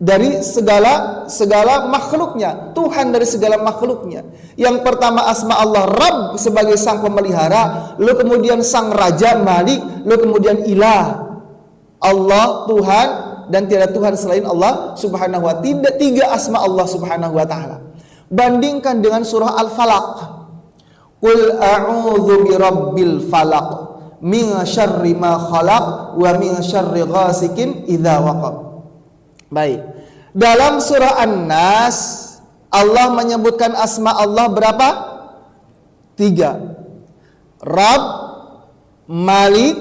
dari segala makhluknya, Tuhan dari segala makhluknya. Yang pertama asma Allah Rabb sebagai sang pemelihara, lalu kemudian sang raja Malik, lalu kemudian Ilah, Allah Tuhan dan tiada Tuhan selain Allah Subhanahu wa ta'ala. 3 asma Allah Subhanahu wa ta'ala. Bandingkan dengan surah Al-Falaq. Qul a'udzu birabbil falaq min syarri ma khalaq wa min syarri ghasikin idza waqab. Baik. Dalam surah An-Nas Allah menyebutkan asma Allah berapa? 3. Rabb, Malik,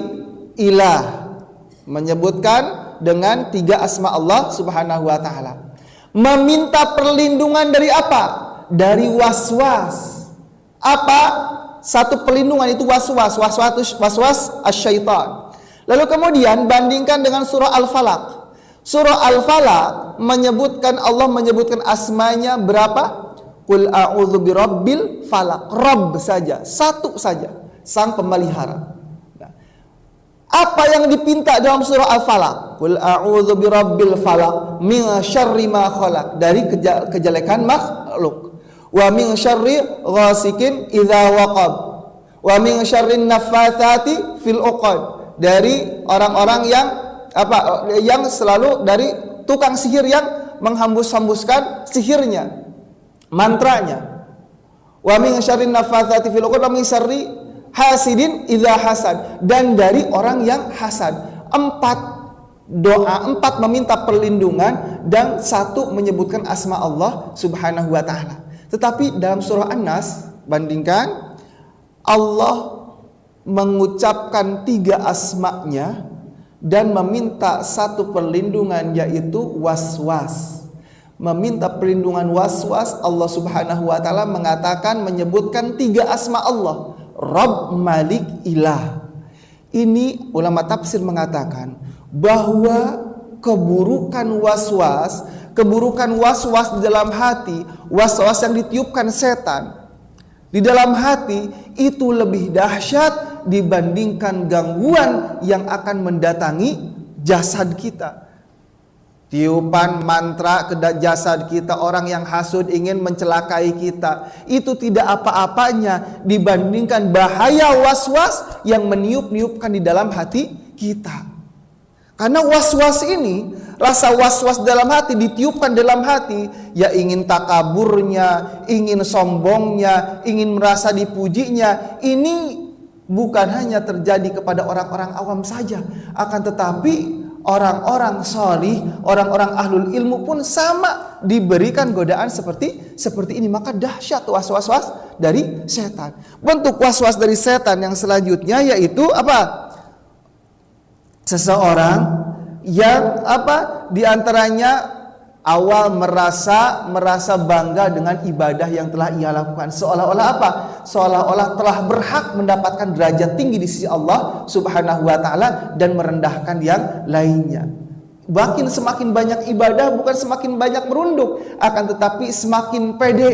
Ilah. Menyebutkan dengan 3 asma Allah Subhanahu wa ta'ala. Meminta perlindungan dari apa? Dari was-was. Apa? Satu perlindungan itu was-was asyaitan. Lalu kemudian bandingkan dengan surah Al-Falaq. Surah Al-Falaq Allah menyebutkan asmanya berapa? Qul a'udzu birabbil falaq. Rabb saja, satu saja, sang pemelihara. Apa yang dipinta dalam surah Al-Falaq? Qul a'udzu birabbil falaq min syarri ma khalaq, dari kejelekan makhluk. Wa min syarri ghasikin idza waqab. Wa min syarri naffatsati fil 'uqad, dari orang-orang yang selalu dari tukang sihir yang menghembus-hembuskan sihirnya, mantranya. Wa min syarri naffatsati fil 'uqad wa min syarri hasidin idza hasad, dan dari orang yang hasad. 4 doa, 4 meminta perlindungan, dan 1 menyebutkan asma Allah Subhanahu wa ta'ala. Tetapi dalam surah An-Nas bandingkan, Allah mengucapkan 3 asma'nya dan meminta 1 perlindungan, yaitu was-was. Meminta perlindungan was-was, Allah Subhanahu wa ta'ala mengatakan, menyebutkan 3 asma Allah, Rabb, Malik, Ilah. Ini ulama tafsir mengatakan bahwa keburukan was-was di dalam hati, was-was yang ditiupkan setan di dalam hati itu lebih dahsyat dibandingkan gangguan yang akan mendatangi jasad kita. Tiupan mantra ke jasad kita, orang yang hasud ingin mencelakai kita, itu tidak apa-apanya dibandingkan bahaya was-was yang meniup-niupkan di dalam hati kita. Karena was-was ini, rasa was-was dalam hati ditiupkan dalam hati, ya ingin takaburnya, ingin sombongnya, ingin merasa dipujinya. Ini bukan hanya terjadi kepada orang-orang awam saja, akan tetapi orang-orang salih, orang-orang ahlul ilmu pun sama diberikan godaan seperti ini. Maka dahsyat was-was dari setan. Bentuk was-was dari setan yang selanjutnya yaitu apa? Seseorang yang di antaranya awal merasa bangga dengan ibadah yang telah ia lakukan, seolah-olah apa? Seolah-olah telah berhak mendapatkan derajat tinggi di sisi Allah Subhanahu wa ta'ala dan merendahkan yang lainnya. Semakin banyak ibadah bukan semakin banyak merunduk, akan tetapi semakin pede,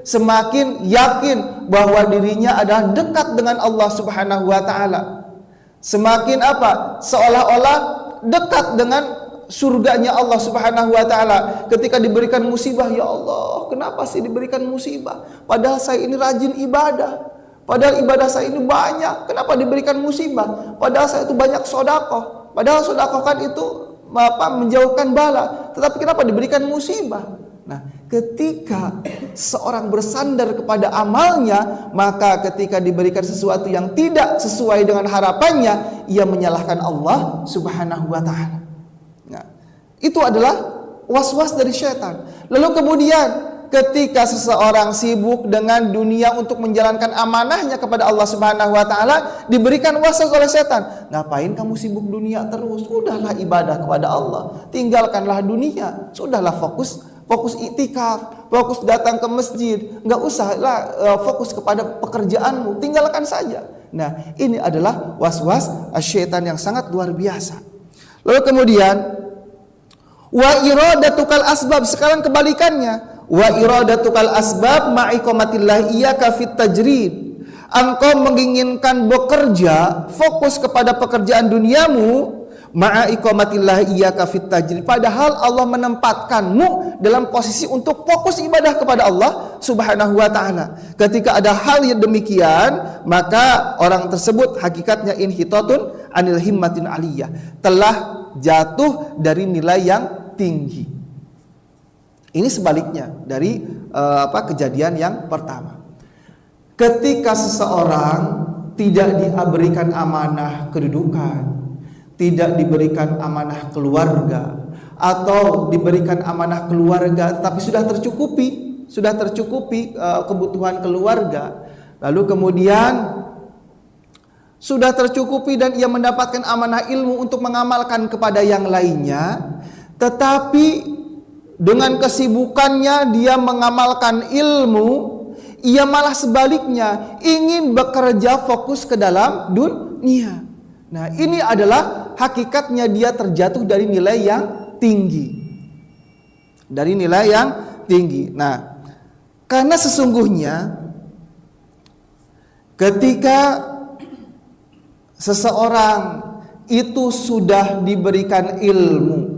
semakin yakin bahwa dirinya adalah dekat dengan Allah Subhanahu wa ta'ala. Semakin seolah-olah dekat dengan surganya Allah Subhanahu wa taala. Ketika diberikan musibah, ya Allah, kenapa sih diberikan musibah? Padahal saya ini rajin ibadah. Padahal ibadah saya ini banyak. Kenapa diberikan musibah? Padahal saya itu banyak sedekah. Padahal sedekah kan itu menjauhkan bala. Tetapi kenapa diberikan musibah? Nah, ketika seorang bersandar kepada amalnya, maka ketika diberikan sesuatu yang tidak sesuai dengan harapannya, ia menyalahkan Allah Subhanahu wa taala. Nah, itu adalah was-was dari syaitan. Lalu kemudian ketika seseorang sibuk dengan dunia untuk menjalankan amanahnya kepada Allah Subhanahu wa taala, diberikan was-was oleh setan. Ngapain kamu sibuk dunia terus? Sudahlah ibadah kepada Allah. Tinggalkanlah dunia. Sudahlah fokus iktikaf, fokus datang ke masjid. Enggak usahlah fokus kepada pekerjaanmu, tinggalkan saja. Nah, ini adalah was-was syaitan yang sangat luar biasa. Lalu kemudian wa iradatukal asbab, sekarang kebalikannya. Wa iradatukal asbab ma'iqamatillah iyyaka fit tajrid. Engkau menginginkan bekerja, fokus kepada pekerjaan duniamu, ma'iqamatillah iyyaka fit tajrid. Padahal Allah menempatkanmu dalam posisi untuk fokus ibadah kepada Allah Subhanahu wa taala. Ketika ada hal yang demikian, maka orang tersebut hakikatnya inhitatun anil himmatin aliyah, telah jatuh dari nilai yang tinggi. Ini sebaliknya dari kejadian yang pertama. Ketika seseorang tidak diberikan amanah kedudukan, tidak diberikan amanah keluarga, atau diberikan amanah keluarga tapi sudah tercukupi kebutuhan keluarga, lalu kemudian sudah tercukupi dan ia mendapatkan amanah ilmu untuk mengamalkan kepada yang lainnya, tetapi dengan kesibukannya dia mengamalkan ilmu, ia malah sebaliknya ingin bekerja fokus ke dalam dunia. Nah, ini adalah hakikatnya dia terjatuh dari nilai yang tinggi. Dari nilai yang tinggi. Nah, karena sesungguhnya ketika seseorang itu sudah diberikan ilmu,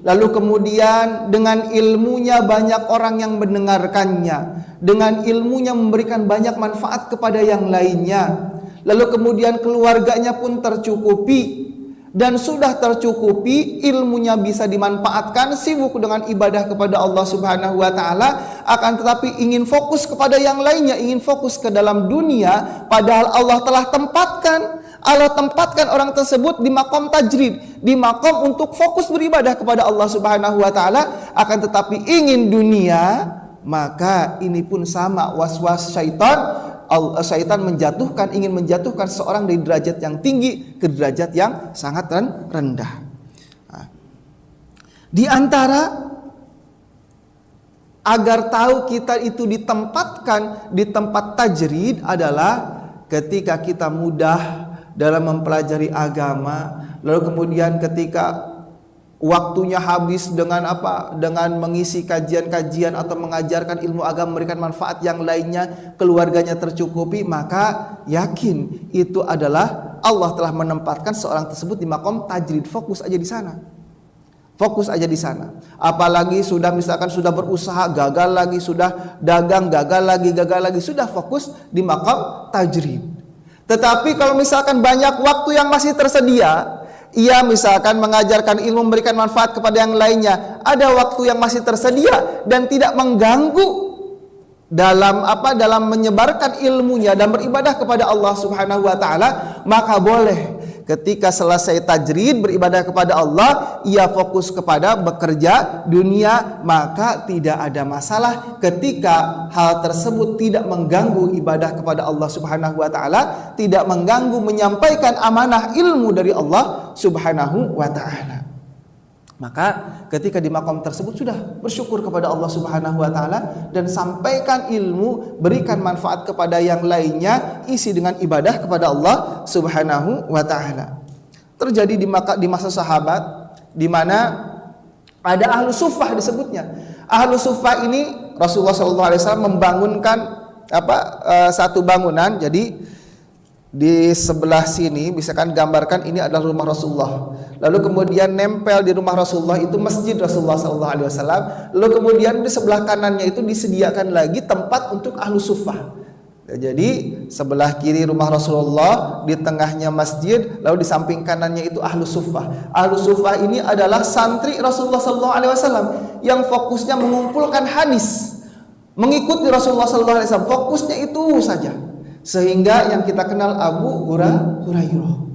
lalu kemudian dengan ilmunya banyak orang yang mendengarkannya, dengan ilmunya memberikan banyak manfaat kepada yang lainnya, lalu kemudian keluarganya pun tercukupi, dan sudah tercukupi, ilmunya bisa dimanfaatkan, sibuk dengan ibadah kepada Allah Subhanahu wa taala, akan tetapi ingin fokus kepada yang lainnya, ingin fokus ke dalam dunia, padahal Allah telah tempatkan orang tersebut di makom tajrid, di makom untuk fokus beribadah kepada Allah Subhanahu wa taala, akan tetapi ingin dunia, maka ini pun sama was-was syaitan. Syaitan ingin menjatuhkan seorang dari derajat yang tinggi ke derajat yang sangat rendah. Nah, di antara agar tahu kita itu ditempatkan di tempat tajrid adalah ketika kita mudah dalam mempelajari agama, lalu kemudian ketika waktunya habis dengan mengisi kajian-kajian atau mengajarkan ilmu agama, memberikan manfaat yang lainnya, keluarganya tercukupi, maka yakin itu adalah Allah telah menempatkan seorang tersebut di makom tajrid. Fokus aja di sana. Fokus aja di sana. Apalagi sudah berusaha gagal lagi, sudah dagang gagal lagi, sudah fokus di makom tajrid. Tetapi kalau misalkan banyak waktu yang masih tersedia, ia misalkan mengajarkan ilmu, memberikan manfaat kepada yang lainnya, ada waktu yang masih tersedia dan tidak mengganggu dalam menyebarkan ilmunya dan beribadah kepada Allah Subhanahu wa taala, maka boleh ketika selesai tajrid beribadah kepada Allah, ia fokus kepada bekerja dunia, maka tidak ada masalah ketika hal tersebut tidak mengganggu ibadah kepada Allah Subhanahu wa taala, tidak mengganggu menyampaikan amanah ilmu dari Allah Subhanahu wa taala. Maka ketika di makom tersebut sudah bersyukur kepada Allah Subhanahu wa taala dan sampaikan ilmu, berikan manfaat kepada yang lainnya, isi dengan ibadah kepada Allah Subhanahu wa taala. Terjadi di masa sahabat di mana ada ahlu suffah disebutnya. Ahlu suffah ini Rasulullah SAW membangunkan satu bangunan. Jadi di sebelah sini, misalkan gambarkan ini adalah rumah Rasulullah. Lalu kemudian nempel di rumah Rasulullah itu masjid Rasulullah SAW. Lalu kemudian di sebelah kanannya itu disediakan lagi tempat untuk ahlu suffah. Jadi sebelah kiri rumah Rasulullah, di tengahnya masjid, lalu di samping kanannya itu ahlu suffah. Ahlu suffah ini adalah santri Rasulullah SAW yang fokusnya mengumpulkan hadis, mengikuti Rasulullah SAW. Fokusnya itu saja. Sehingga yang kita kenal Abu Hurairah,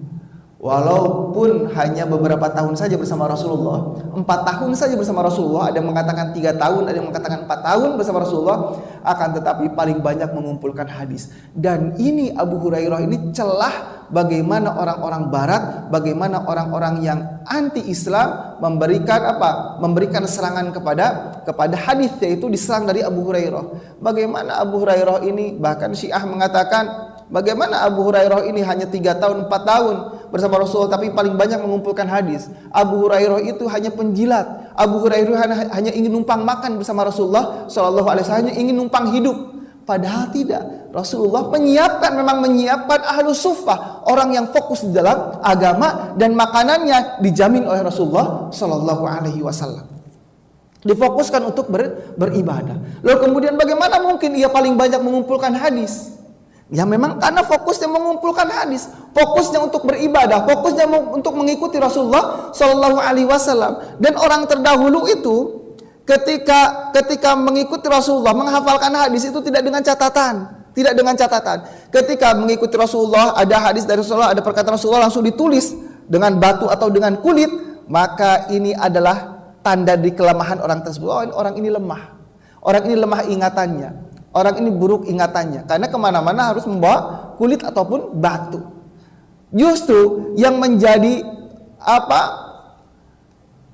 walaupun hanya beberapa tahun saja bersama Rasulullah, 4 tahun saja bersama Rasulullah, ada yang mengatakan 3 tahun, ada yang mengatakan 4 tahun bersama Rasulullah, akan tetapi paling banyak mengumpulkan hadis. Dan ini Abu Hurairah ini celah bagaimana orang-orang barat, bagaimana orang-orang yang anti-Islam memberikan serangan kepada hadis, yaitu diserang dari Abu Hurairah. Bagaimana Abu Hurairah ini, bahkan Syiah mengatakan bagaimana Abu Hurairah ini hanya 3 tahun 4 tahun bersama Rasulullah tapi paling banyak mengumpulkan hadis. Abu Hurairah itu hanya penjilat. Abu Hurairah hanya ingin numpang makan bersama Rasulullah SAW, hanya ingin numpang hidup. Padahal tidak. Rasulullah memang menyiapkan ahlu suffah, orang yang fokus di dalam agama, dan makanannya dijamin oleh Rasulullah SAW. Difokuskan untuk beribadah. Lalu kemudian bagaimana mungkin ia paling banyak mengumpulkan hadis? Ya memang karena fokusnya mengumpulkan hadis, fokusnya untuk beribadah, fokusnya untuk mengikuti Rasulullah SAW. Dan orang terdahulu itu ketika mengikuti Rasulullah, menghafalkan hadis itu tidak dengan catatan. Ketika mengikuti Rasulullah, ada hadis dari Rasulullah, ada perkataan Rasulullah, langsung ditulis dengan batu atau dengan kulit, maka ini adalah tanda di kelemahan orang tersebut. Oh, orang ini lemah. Orang ini lemah ingatannya. Orang ini buruk ingatannya, karena kemana-mana harus membawa kulit ataupun batu. Justru yang menjadi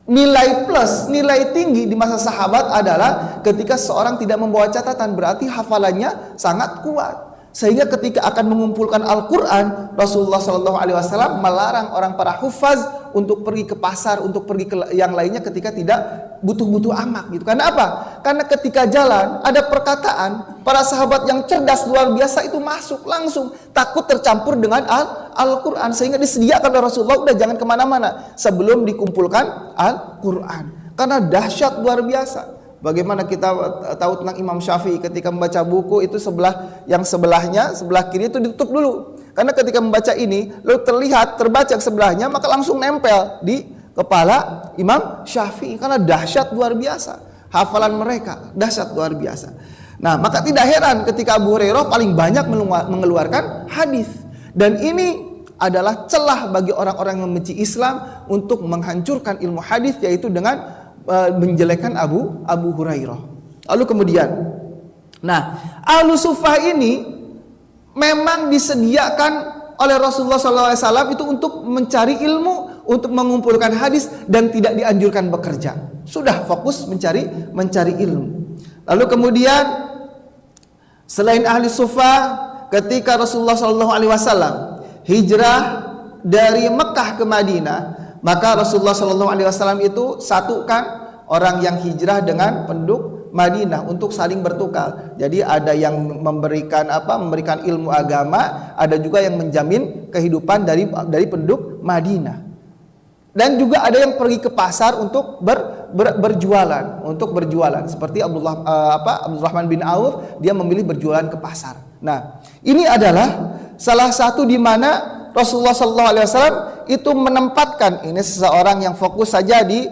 nilai plus, nilai tinggi di masa sahabat adalah ketika seorang tidak membawa catatan, berarti hafalannya sangat kuat. Sehingga ketika akan mengumpulkan Al-Quran, Rasulullah SAW melarang orang para hufaz untuk pergi ke pasar, untuk pergi ke yang lainnya ketika tidak butuh-butuh amat gitu. Karena apa? Karena ketika jalan ada perkataan para sahabat yang cerdas luar biasa itu masuk langsung, takut tercampur dengan Al-Quran, sehingga disediakan oleh Rasulullah, udah jangan kemana-mana sebelum dikumpulkan Al-Quran. Karena dahsyat luar biasa. Bagaimana kita tahu tentang Imam Syafi'i ketika membaca buku itu sebelah kiri itu ditutup dulu. Karena ketika membaca ini lalu terbaca sebelahnya, maka langsung nempel di kepala Imam Syafi'i, karena dahsyat luar biasa. Hafalan mereka dahsyat luar biasa. Nah, maka tidak heran ketika Abu Hurairah paling banyak mengeluarkan hadis. Dan ini adalah celah bagi orang-orang yang membenci Islam untuk menghancurkan ilmu hadis, yaitu dengan menjelekkan Abu Hurairah. Lalu kemudian, nah, ahlu suffah ini memang disediakan oleh Rasulullah SAW itu untuk mencari ilmu, untuk mengumpulkan hadis, dan tidak dianjurkan bekerja. Sudah fokus mencari ilmu. Lalu kemudian, selain ahli suffah, ketika Rasulullah SAW hijrah dari Mekah ke Madinah, maka Rasulullah SAW itu satukan orang yang hijrah dengan penduduk Madinah untuk saling bertukar. Jadi ada yang memberikan ilmu agama, ada juga yang menjamin kehidupan dari penduduk Madinah. Dan juga ada yang pergi ke pasar untuk berjualan, seperti Abdurrahman bin Auf, dia memilih berjualan ke pasar. Nah, ini adalah salah satu di mana Rasulullah SAW itu menempatkan ini seseorang yang fokus saja di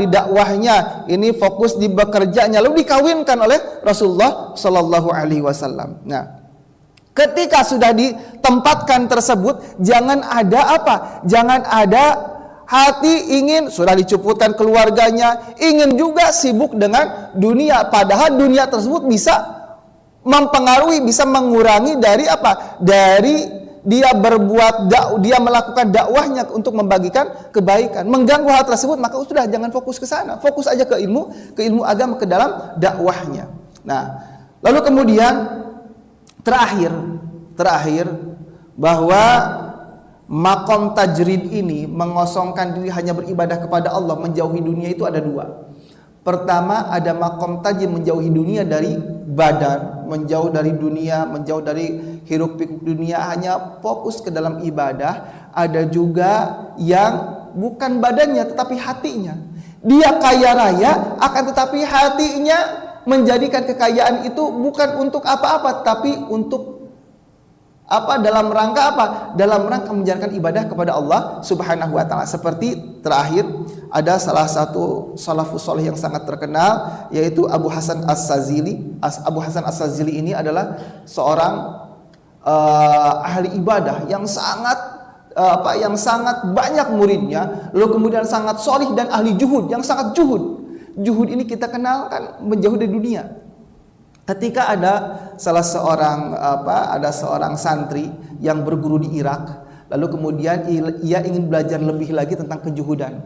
dakwahnya, ini fokus di bekerjanya, lalu dikawinkan oleh Rasulullah SAW. Nah, ketika sudah ditempatkan tersebut, jangan ada hati ingin, sudah dicuputkan keluarganya, ingin juga sibuk dengan dunia, padahal dunia tersebut bisa mempengaruhi, bisa mengurangi dari dia dia melakukan dakwahnya untuk membagikan kebaikan, mengganggu hal tersebut, maka sudah jangan fokus ke sana, fokus aja ke ilmu agama, ke dalam dakwahnya. Nah, lalu kemudian terakhir bahwa makom tajrid ini, mengosongkan diri hanya beribadah kepada Allah, menjauhi dunia, itu ada 2. Pertama, ada makom tajrid, menjauhi dunia dari badan, menjauh dari dunia, menjauh dari hiruk pikuk dunia, hanya fokus ke dalam ibadah. Ada juga yang bukan badannya tetapi hatinya. Dia kaya raya, akan tetapi hatinya menjadikan kekayaan itu bukan untuk apa-apa, tapi untuk apa? Dalam rangka apa? Dalam rangka menjalankan ibadah kepada Allah Subhanahu wa taala. Seperti terakhir ada salah satu salafus saleh yang sangat terkenal, yaitu Abu Hasan As-Sazili. Abu Hasan As-Sazili ini adalah seorang ahli ibadah yang sangat banyak muridnya, lalu kemudian sangat solih dan ahli juhud, yang sangat juhud. Juhud ini kita kenal kan menjauh dari dunia. Ketika ada seorang santri yang berguru di Irak, lalu kemudian ia ingin belajar lebih lagi tentang kejuhudan.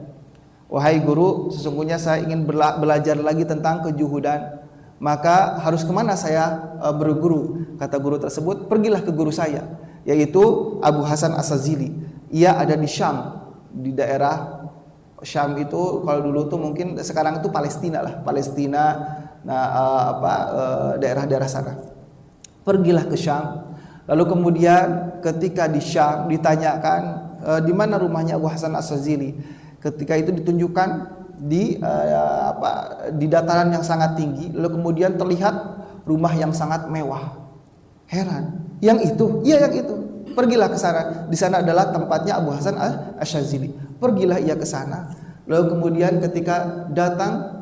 Wahai guru, sesungguhnya saya ingin belajar lagi tentang kejuhudan. Maka harus kemana saya berguru? Kata guru tersebut, pergilah ke guru saya, yaitu Abu Hasan As-Sazili. Ia ada di Syam, di daerah Syam itu kalau dulu tuh mungkin, sekarang itu Palestina lah, daerah-daerah sana. Pergilah ke Syam. Lalu kemudian ketika di Syam ditanyakan di mana rumahnya Abu Hasan As-Sazili. Ketika itu ditunjukkan di dataran yang sangat tinggi. Lalu kemudian terlihat rumah yang sangat mewah. Heran. Yang itu? Iya, yang itu. Pergilah ke sana. Di sana adalah tempatnya Abu Hasan As-Sazili. Pergilah ia ke sana. Lalu kemudian ketika datang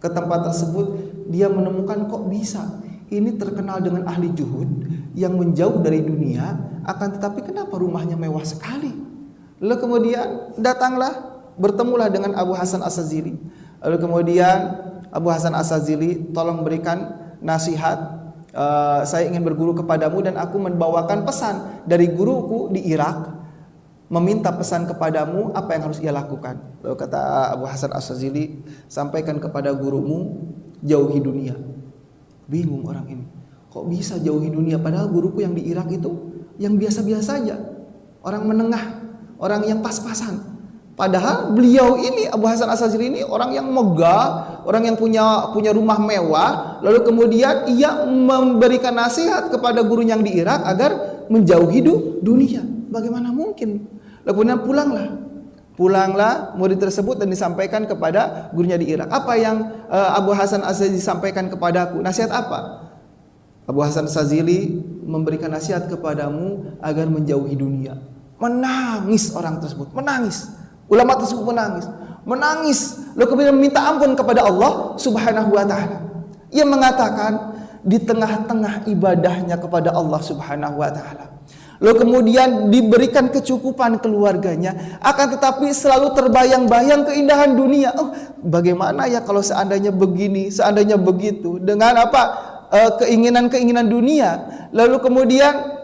ke tempat tersebut, dia menemukan kok bisa ini terkenal dengan ahli juhud yang menjauh dari dunia, akan tetapi kenapa rumahnya mewah sekali. Lalu kemudian datanglah, bertemulah dengan Abu Hasan As-Sazili. Lalu kemudian Abu Hasan As-Sazili, tolong berikan nasihat, saya ingin berguru kepadamu dan aku membawakan pesan dari guruku di Irak, meminta pesan kepadamu apa yang harus ia lakukan. Lalu kata Abu Hasan As-Sazili, sampaikan kepada gurumu, jauhi dunia. Bingung orang ini, kok bisa jauhi dunia, padahal guruku yang di Irak itu yang biasa-biasa saja, orang menengah, orang yang pas-pasan. Padahal beliau ini, Abu Hasan As-Sazili ini orang yang megah, orang yang punya rumah mewah. Lalu kemudian ia memberikan nasihat kepada guru yang di Irak agar menjauhi dunia. Bagaimana mungkin? Lalu kemudian pulanglah murid tersebut dan disampaikan kepada gurunya di Irak. Apa yang Abu Hasan As-Sazili sampaikan kepadaku? Nasihat apa? Abu Hasan As-Sazili memberikan nasihat kepadamu agar menjauhi dunia. Menangis orang tersebut, menangis. Ulama tersebut menangis. Lalu kemudian meminta ampun kepada Allah Subhanahu wa taala. Ia mengatakan di tengah-tengah ibadahnya kepada Allah Subhanahu wa taala, lalu kemudian diberikan kecukupan keluarganya, akan tetapi selalu terbayang-bayang keindahan dunia. Oh, bagaimana ya kalau seandainya begini, seandainya begitu, dengan keinginan-keinginan dunia. Lalu kemudian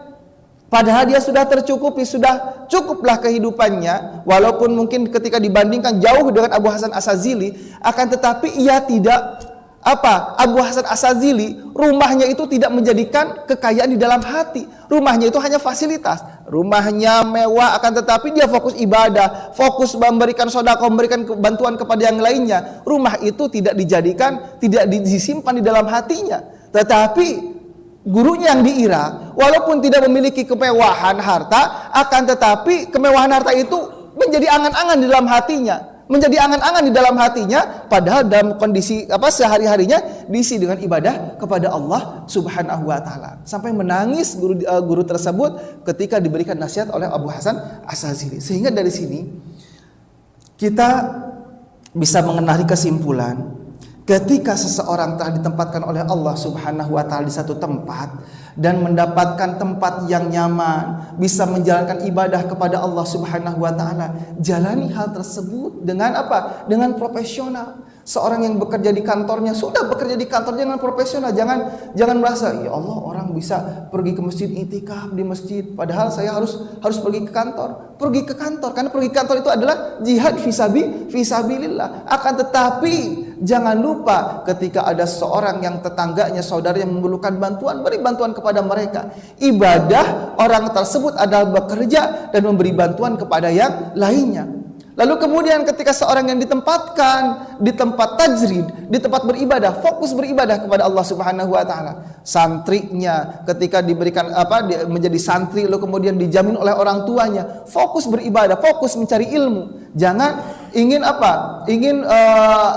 padahal dia sudah tercukupi, sudah cukuplah kehidupannya, walaupun mungkin ketika dibandingkan jauh dengan Abu Hasan As-Sazili, akan tetapi ia tidak Abu Hasan As-Sazili, rumahnya itu tidak menjadikan kekayaan di dalam hati. Rumahnya itu hanya fasilitas. Rumahnya mewah, akan tetapi dia fokus ibadah, fokus memberikan sedekah, memberikan bantuan kepada yang lainnya. Rumah itu tidak dijadikan, tidak disimpan di dalam hatinya. Tetapi gurunya yang di Irak, walaupun tidak memiliki kemewahan harta, akan tetapi kemewahan harta itu menjadi angan-angan di dalam hatinya. Menjadi angan-angan di dalam hatinya, padahal dalam kondisi sehari-harinya diisi dengan ibadah kepada Allah Subhanahu wa taala. Sampai menangis guru tersebut ketika diberikan nasihat oleh Abu Hasan As-Sazili. Sehingga dari sini kita bisa mengenali kesimpulan, ketika seseorang telah ditempatkan oleh Allah Subhanahu wa taala di satu tempat dan mendapatkan tempat yang nyaman, bisa menjalankan ibadah kepada Allah Subhanahu wa taala, jalani hal tersebut dengan apa? Dengan profesional. Seorang yang bekerja di kantornya sudah bekerja di kantornya dengan profesional. Jangan merasa, ya Allah, orang bisa pergi ke masjid, itikaf di masjid, padahal saya harus pergi ke kantor. Pergi ke kantor, karena pergi ke kantor itu adalah jihad fisabilillah. Akan tetapi jangan lupa ketika ada seorang yang tetangganya, saudaranya memerlukan bantuan, beri bantuan kepada mereka. Ibadah orang tersebut adalah bekerja dan memberi bantuan kepada yang lainnya. Lalu kemudian ketika seorang yang ditempatkan di tempat tajrid, di tempat beribadah, fokus beribadah kepada Allah Subhanahu wa taala. Santrinya ketika diberikan menjadi santri lalu kemudian dijamin oleh orang tuanya, fokus beribadah, fokus mencari ilmu. Jangan ingin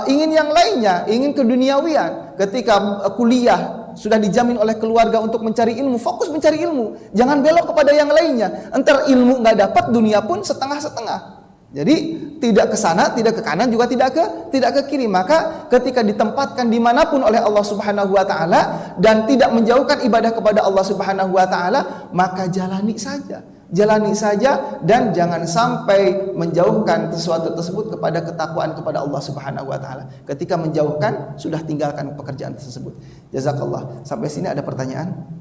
ingin yang lainnya, ingin keduniawian. Ketika kuliah sudah dijamin oleh keluarga untuk mencari ilmu, fokus mencari ilmu. Jangan belok kepada yang lainnya. Entar ilmu nggak dapat, dunia pun setengah-setengah. Jadi tidak ke sana, tidak ke kanan, juga tidak ke kiri. Maka ketika ditempatkan dimanapun oleh Allah Subhanahu wa taala dan tidak menjauhkan ibadah kepada Allah Subhanahu wa taala, maka jalani saja dan jangan sampai menjauhkan sesuatu tersebut kepada ketakwaan kepada Allah Subhanahu wa taala. Ketika menjauhkan, sudah tinggalkan pekerjaan tersebut. Jazakallah. Sampai sini ada pertanyaan?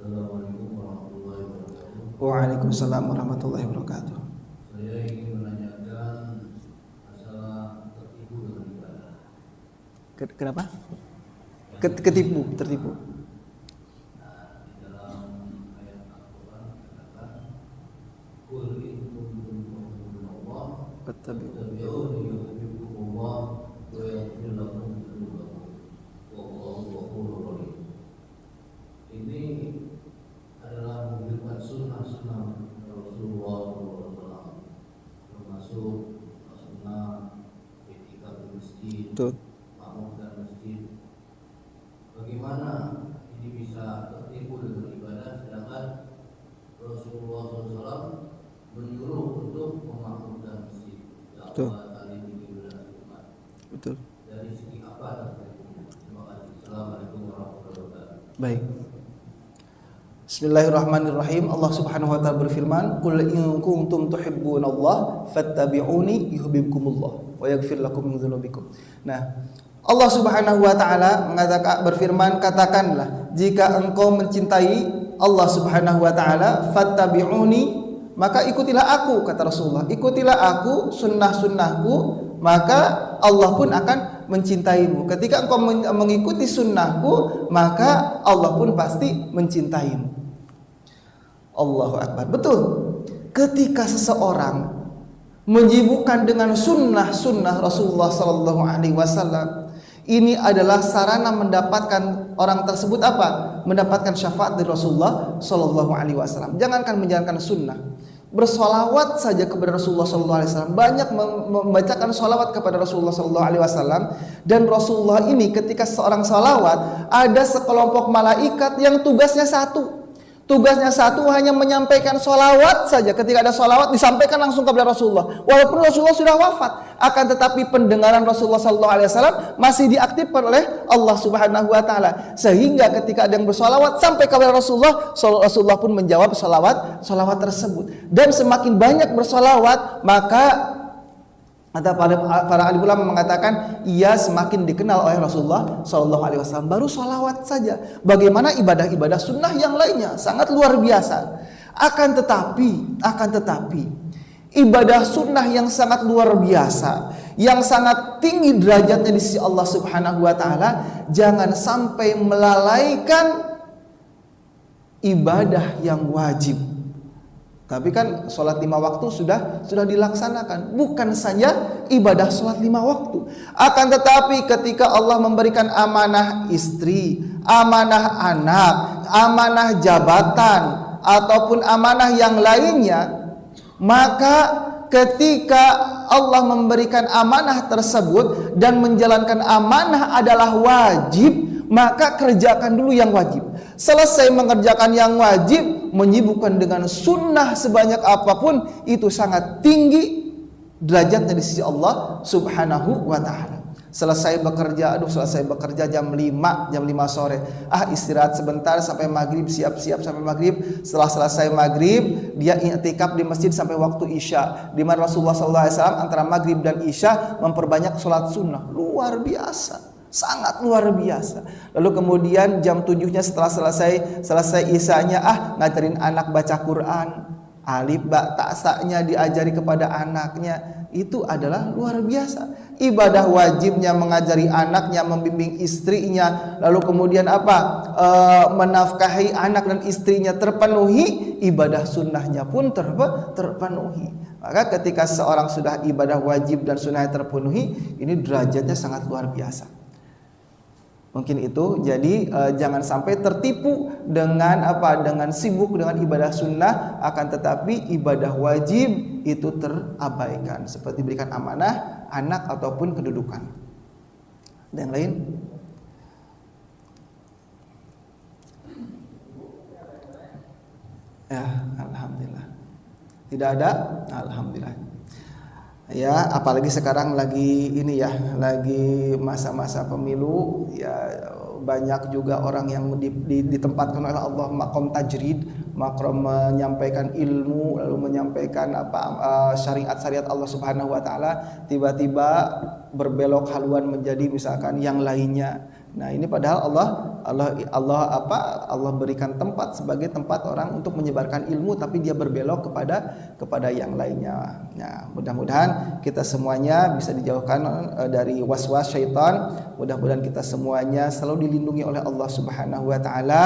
Assalamualaikum warahmatullahi wabarakatuh. Waalaikumsalam warahmatullahi wabarakatuh. Saya ingin menanyakan masalah tertipu dengan ibadah. Kenapa? Tertipu. Nah, di dalam ayat Al-Quran dikatakan, "Qul in kuntum tuhibbunallah fattabi'uni yuhibbukumullah wa yaghfir lakum dzunubakum. Wallahu ghafurur rahim." Ini adalah menunjukkan sunnah-sunnah Rasulullah SAW, termasuk sunnah etika di masjid, makmum dan masjid. Bagaimana ini bisa tertipu dengan ibadah, sedangkan Rasulullah SAW menyuruh untuk memakmurkan masjid. Betul. Dari segi apa tertipunya? Terima kasih. Assalamualaikum warahmatullahi wabarakatuh. Baik. Bismillahirrahmanirrahim. Allah Subhanahu wa taala berfirman, "Qul in kuntum tuhibbunallaha fattabi'uni yuhibbukumullah wa yaghfir lakum min dzunubikum." Nah, Allah Subhanahu wa taala berfirman, katakanlah, jika engkau mencintai Allah Subhanahu wa taala, fattabi'uni, maka ikutilah aku, kata Rasulullah. Ikutilah aku, sunnah-sunnahku, maka Allah pun akan mencintaimu. Ketika engkau mengikuti sunnahku, maka Allah pun pasti mencintaimu. Allahu Akbar. Betul. Ketika seseorang menyibukkan dengan sunnah-sunnah Rasulullah Sallallahu Alaihi Wasallam, ini adalah sarana mendapatkan orang tersebut apa? Mendapatkan syafaat dari Rasulullah Sallallahu Alaihi Wasallam. Jangankan menjalankan sunnah, bersolawat saja kepada Rasulullah Sallallahu Alaihi Wasallam, banyak membacakan solawat kepada Rasulullah Sallallahu Alaihi Wasallam. Dan Rasulullah ini ketika seorang solawat, ada sekelompok malaikat yang tugasnya satu. Tugasnya satu, hanya menyampaikan solawat saja. Ketika ada solawat disampaikan langsung kepada Rasulullah. Walaupun Rasulullah sudah wafat, akan tetapi pendengaran Rasulullah SAW masih diaktifkan oleh Allah Subhanahu Wa Taala. Sehingga ketika ada yang bersolawat sampai kepada Rasulullah, Rasulullah pun menjawab solawat tersebut. Dan semakin banyak bersolawat, maka ada para alim ulama mengatakan ia semakin dikenal oleh Rasulullah Shallallahu Alaihi Wasallam. Baru sholawat saja. Bagaimana ibadah-ibadah sunnah yang lainnya sangat luar biasa. Akan tetapi ibadah sunnah yang sangat luar biasa, yang sangat tinggi derajatnya di sisi Allah Subhanahu Wa Taala, jangan sampai melalaikan ibadah yang wajib. Tapi kan sholat 5 waktu sudah dilaksanakan. Bukan saja ibadah sholat 5 waktu. Akan tetapi ketika Allah memberikan amanah istri, amanah anak, amanah jabatan, ataupun amanah yang lainnya, maka ketika Allah memberikan amanah tersebut dan menjalankan amanah adalah wajib, maka kerjakan dulu yang wajib. Selesai mengerjakan yang wajib, menyibukkan dengan sunnah sebanyak apapun, itu sangat tinggi derajatnya di sisi Allah Subhanahu wa Ta'ala. Selesai bekerja jam 5 sore. Istirahat sebentar sampai maghrib, siap-siap sampai maghrib. Setelah selesai maghrib, dia i'tikaf di masjid sampai waktu isya. Di mana Rasulullah SAW antara maghrib dan isya memperbanyak sholat sunnah. Luar biasa. sangat luar biasa. Lalu kemudian jam 7-nya setelah selesai isanya, ngajarin anak baca Quran, alif ba ta sa-nya diajari kepada anaknya. Itu adalah luar biasa. Ibadah wajibnya mengajari anaknya, membimbing istrinya, lalu kemudian menafkahi anak dan istrinya terpenuhi, ibadah sunnahnya pun terpenuhi. Maka ketika seorang sudah ibadah wajib dan sunnahnya terpenuhi, ini derajatnya sangat luar biasa. Mungkin itu, jadi jangan sampai tertipu dengan dengan sibuk dengan ibadah sunnah, akan tetapi ibadah wajib itu terabaikan, seperti berikan amanah anak ataupun kedudukan. Dan yang lain? Ya, alhamdulillah. Tidak ada? Alhamdulillah. Ya, apalagi sekarang lagi ini ya, lagi masa-masa pemilu ya, banyak juga orang yang ditempatkan oleh Allah maqam tajrid, maqam menyampaikan ilmu, lalu menyampaikan syariat-syariat Allah Subhanahu wa taala, tiba-tiba berbelok haluan menjadi misalkan yang lainnya. Nah, ini padahal Allah berikan tempat sebagai tempat orang untuk menyebarkan ilmu, tapi dia berbelok kepada yang lainnya. Nah, mudah-mudahan kita semuanya bisa dijauhkan dari waswas syaitan. Mudah-mudahan kita semuanya selalu dilindungi oleh Allah Subhanahu wa taala,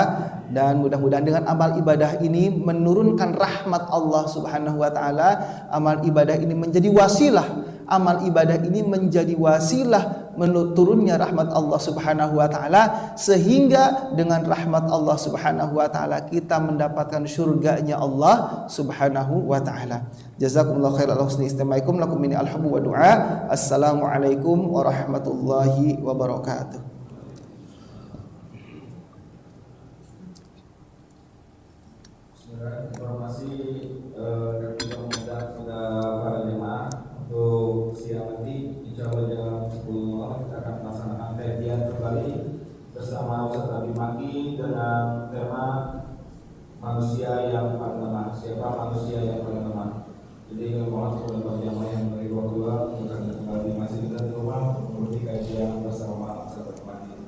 dan mudah-mudahan dengan amal ibadah ini menurunkan rahmat Allah Subhanahu wa taala. Amal ibadah ini menjadi wasilah. Amal ibadah ini menjadi wasilah turunnya rahmat Allah Subhanahu wa taala, sehingga dengan rahmat Allah Subhanahu wa taala kita mendapatkan surganya Allah Subhanahu wa taala. Jazakumullahu khairan ala husni istimaikum, lakum minni alhamdu wa du'a. Assalamualaikum warahmatullahi wabarakatuh. Informasi dan juga mengundang kepada para jemaah untuk siang nanti, insya Allah jam 10 malam kita akan melaksanakan kajian kembali bersama Ustaz Abi Maki dengan tema manusia yang paling lemah. Siapa manusia yang paling lemah? Jadi mohon kepada jemaah yang dari waktu luang bukan kembali masih kita di rumah untuk mengikuti kajian bersama Ustaz Abi Maki.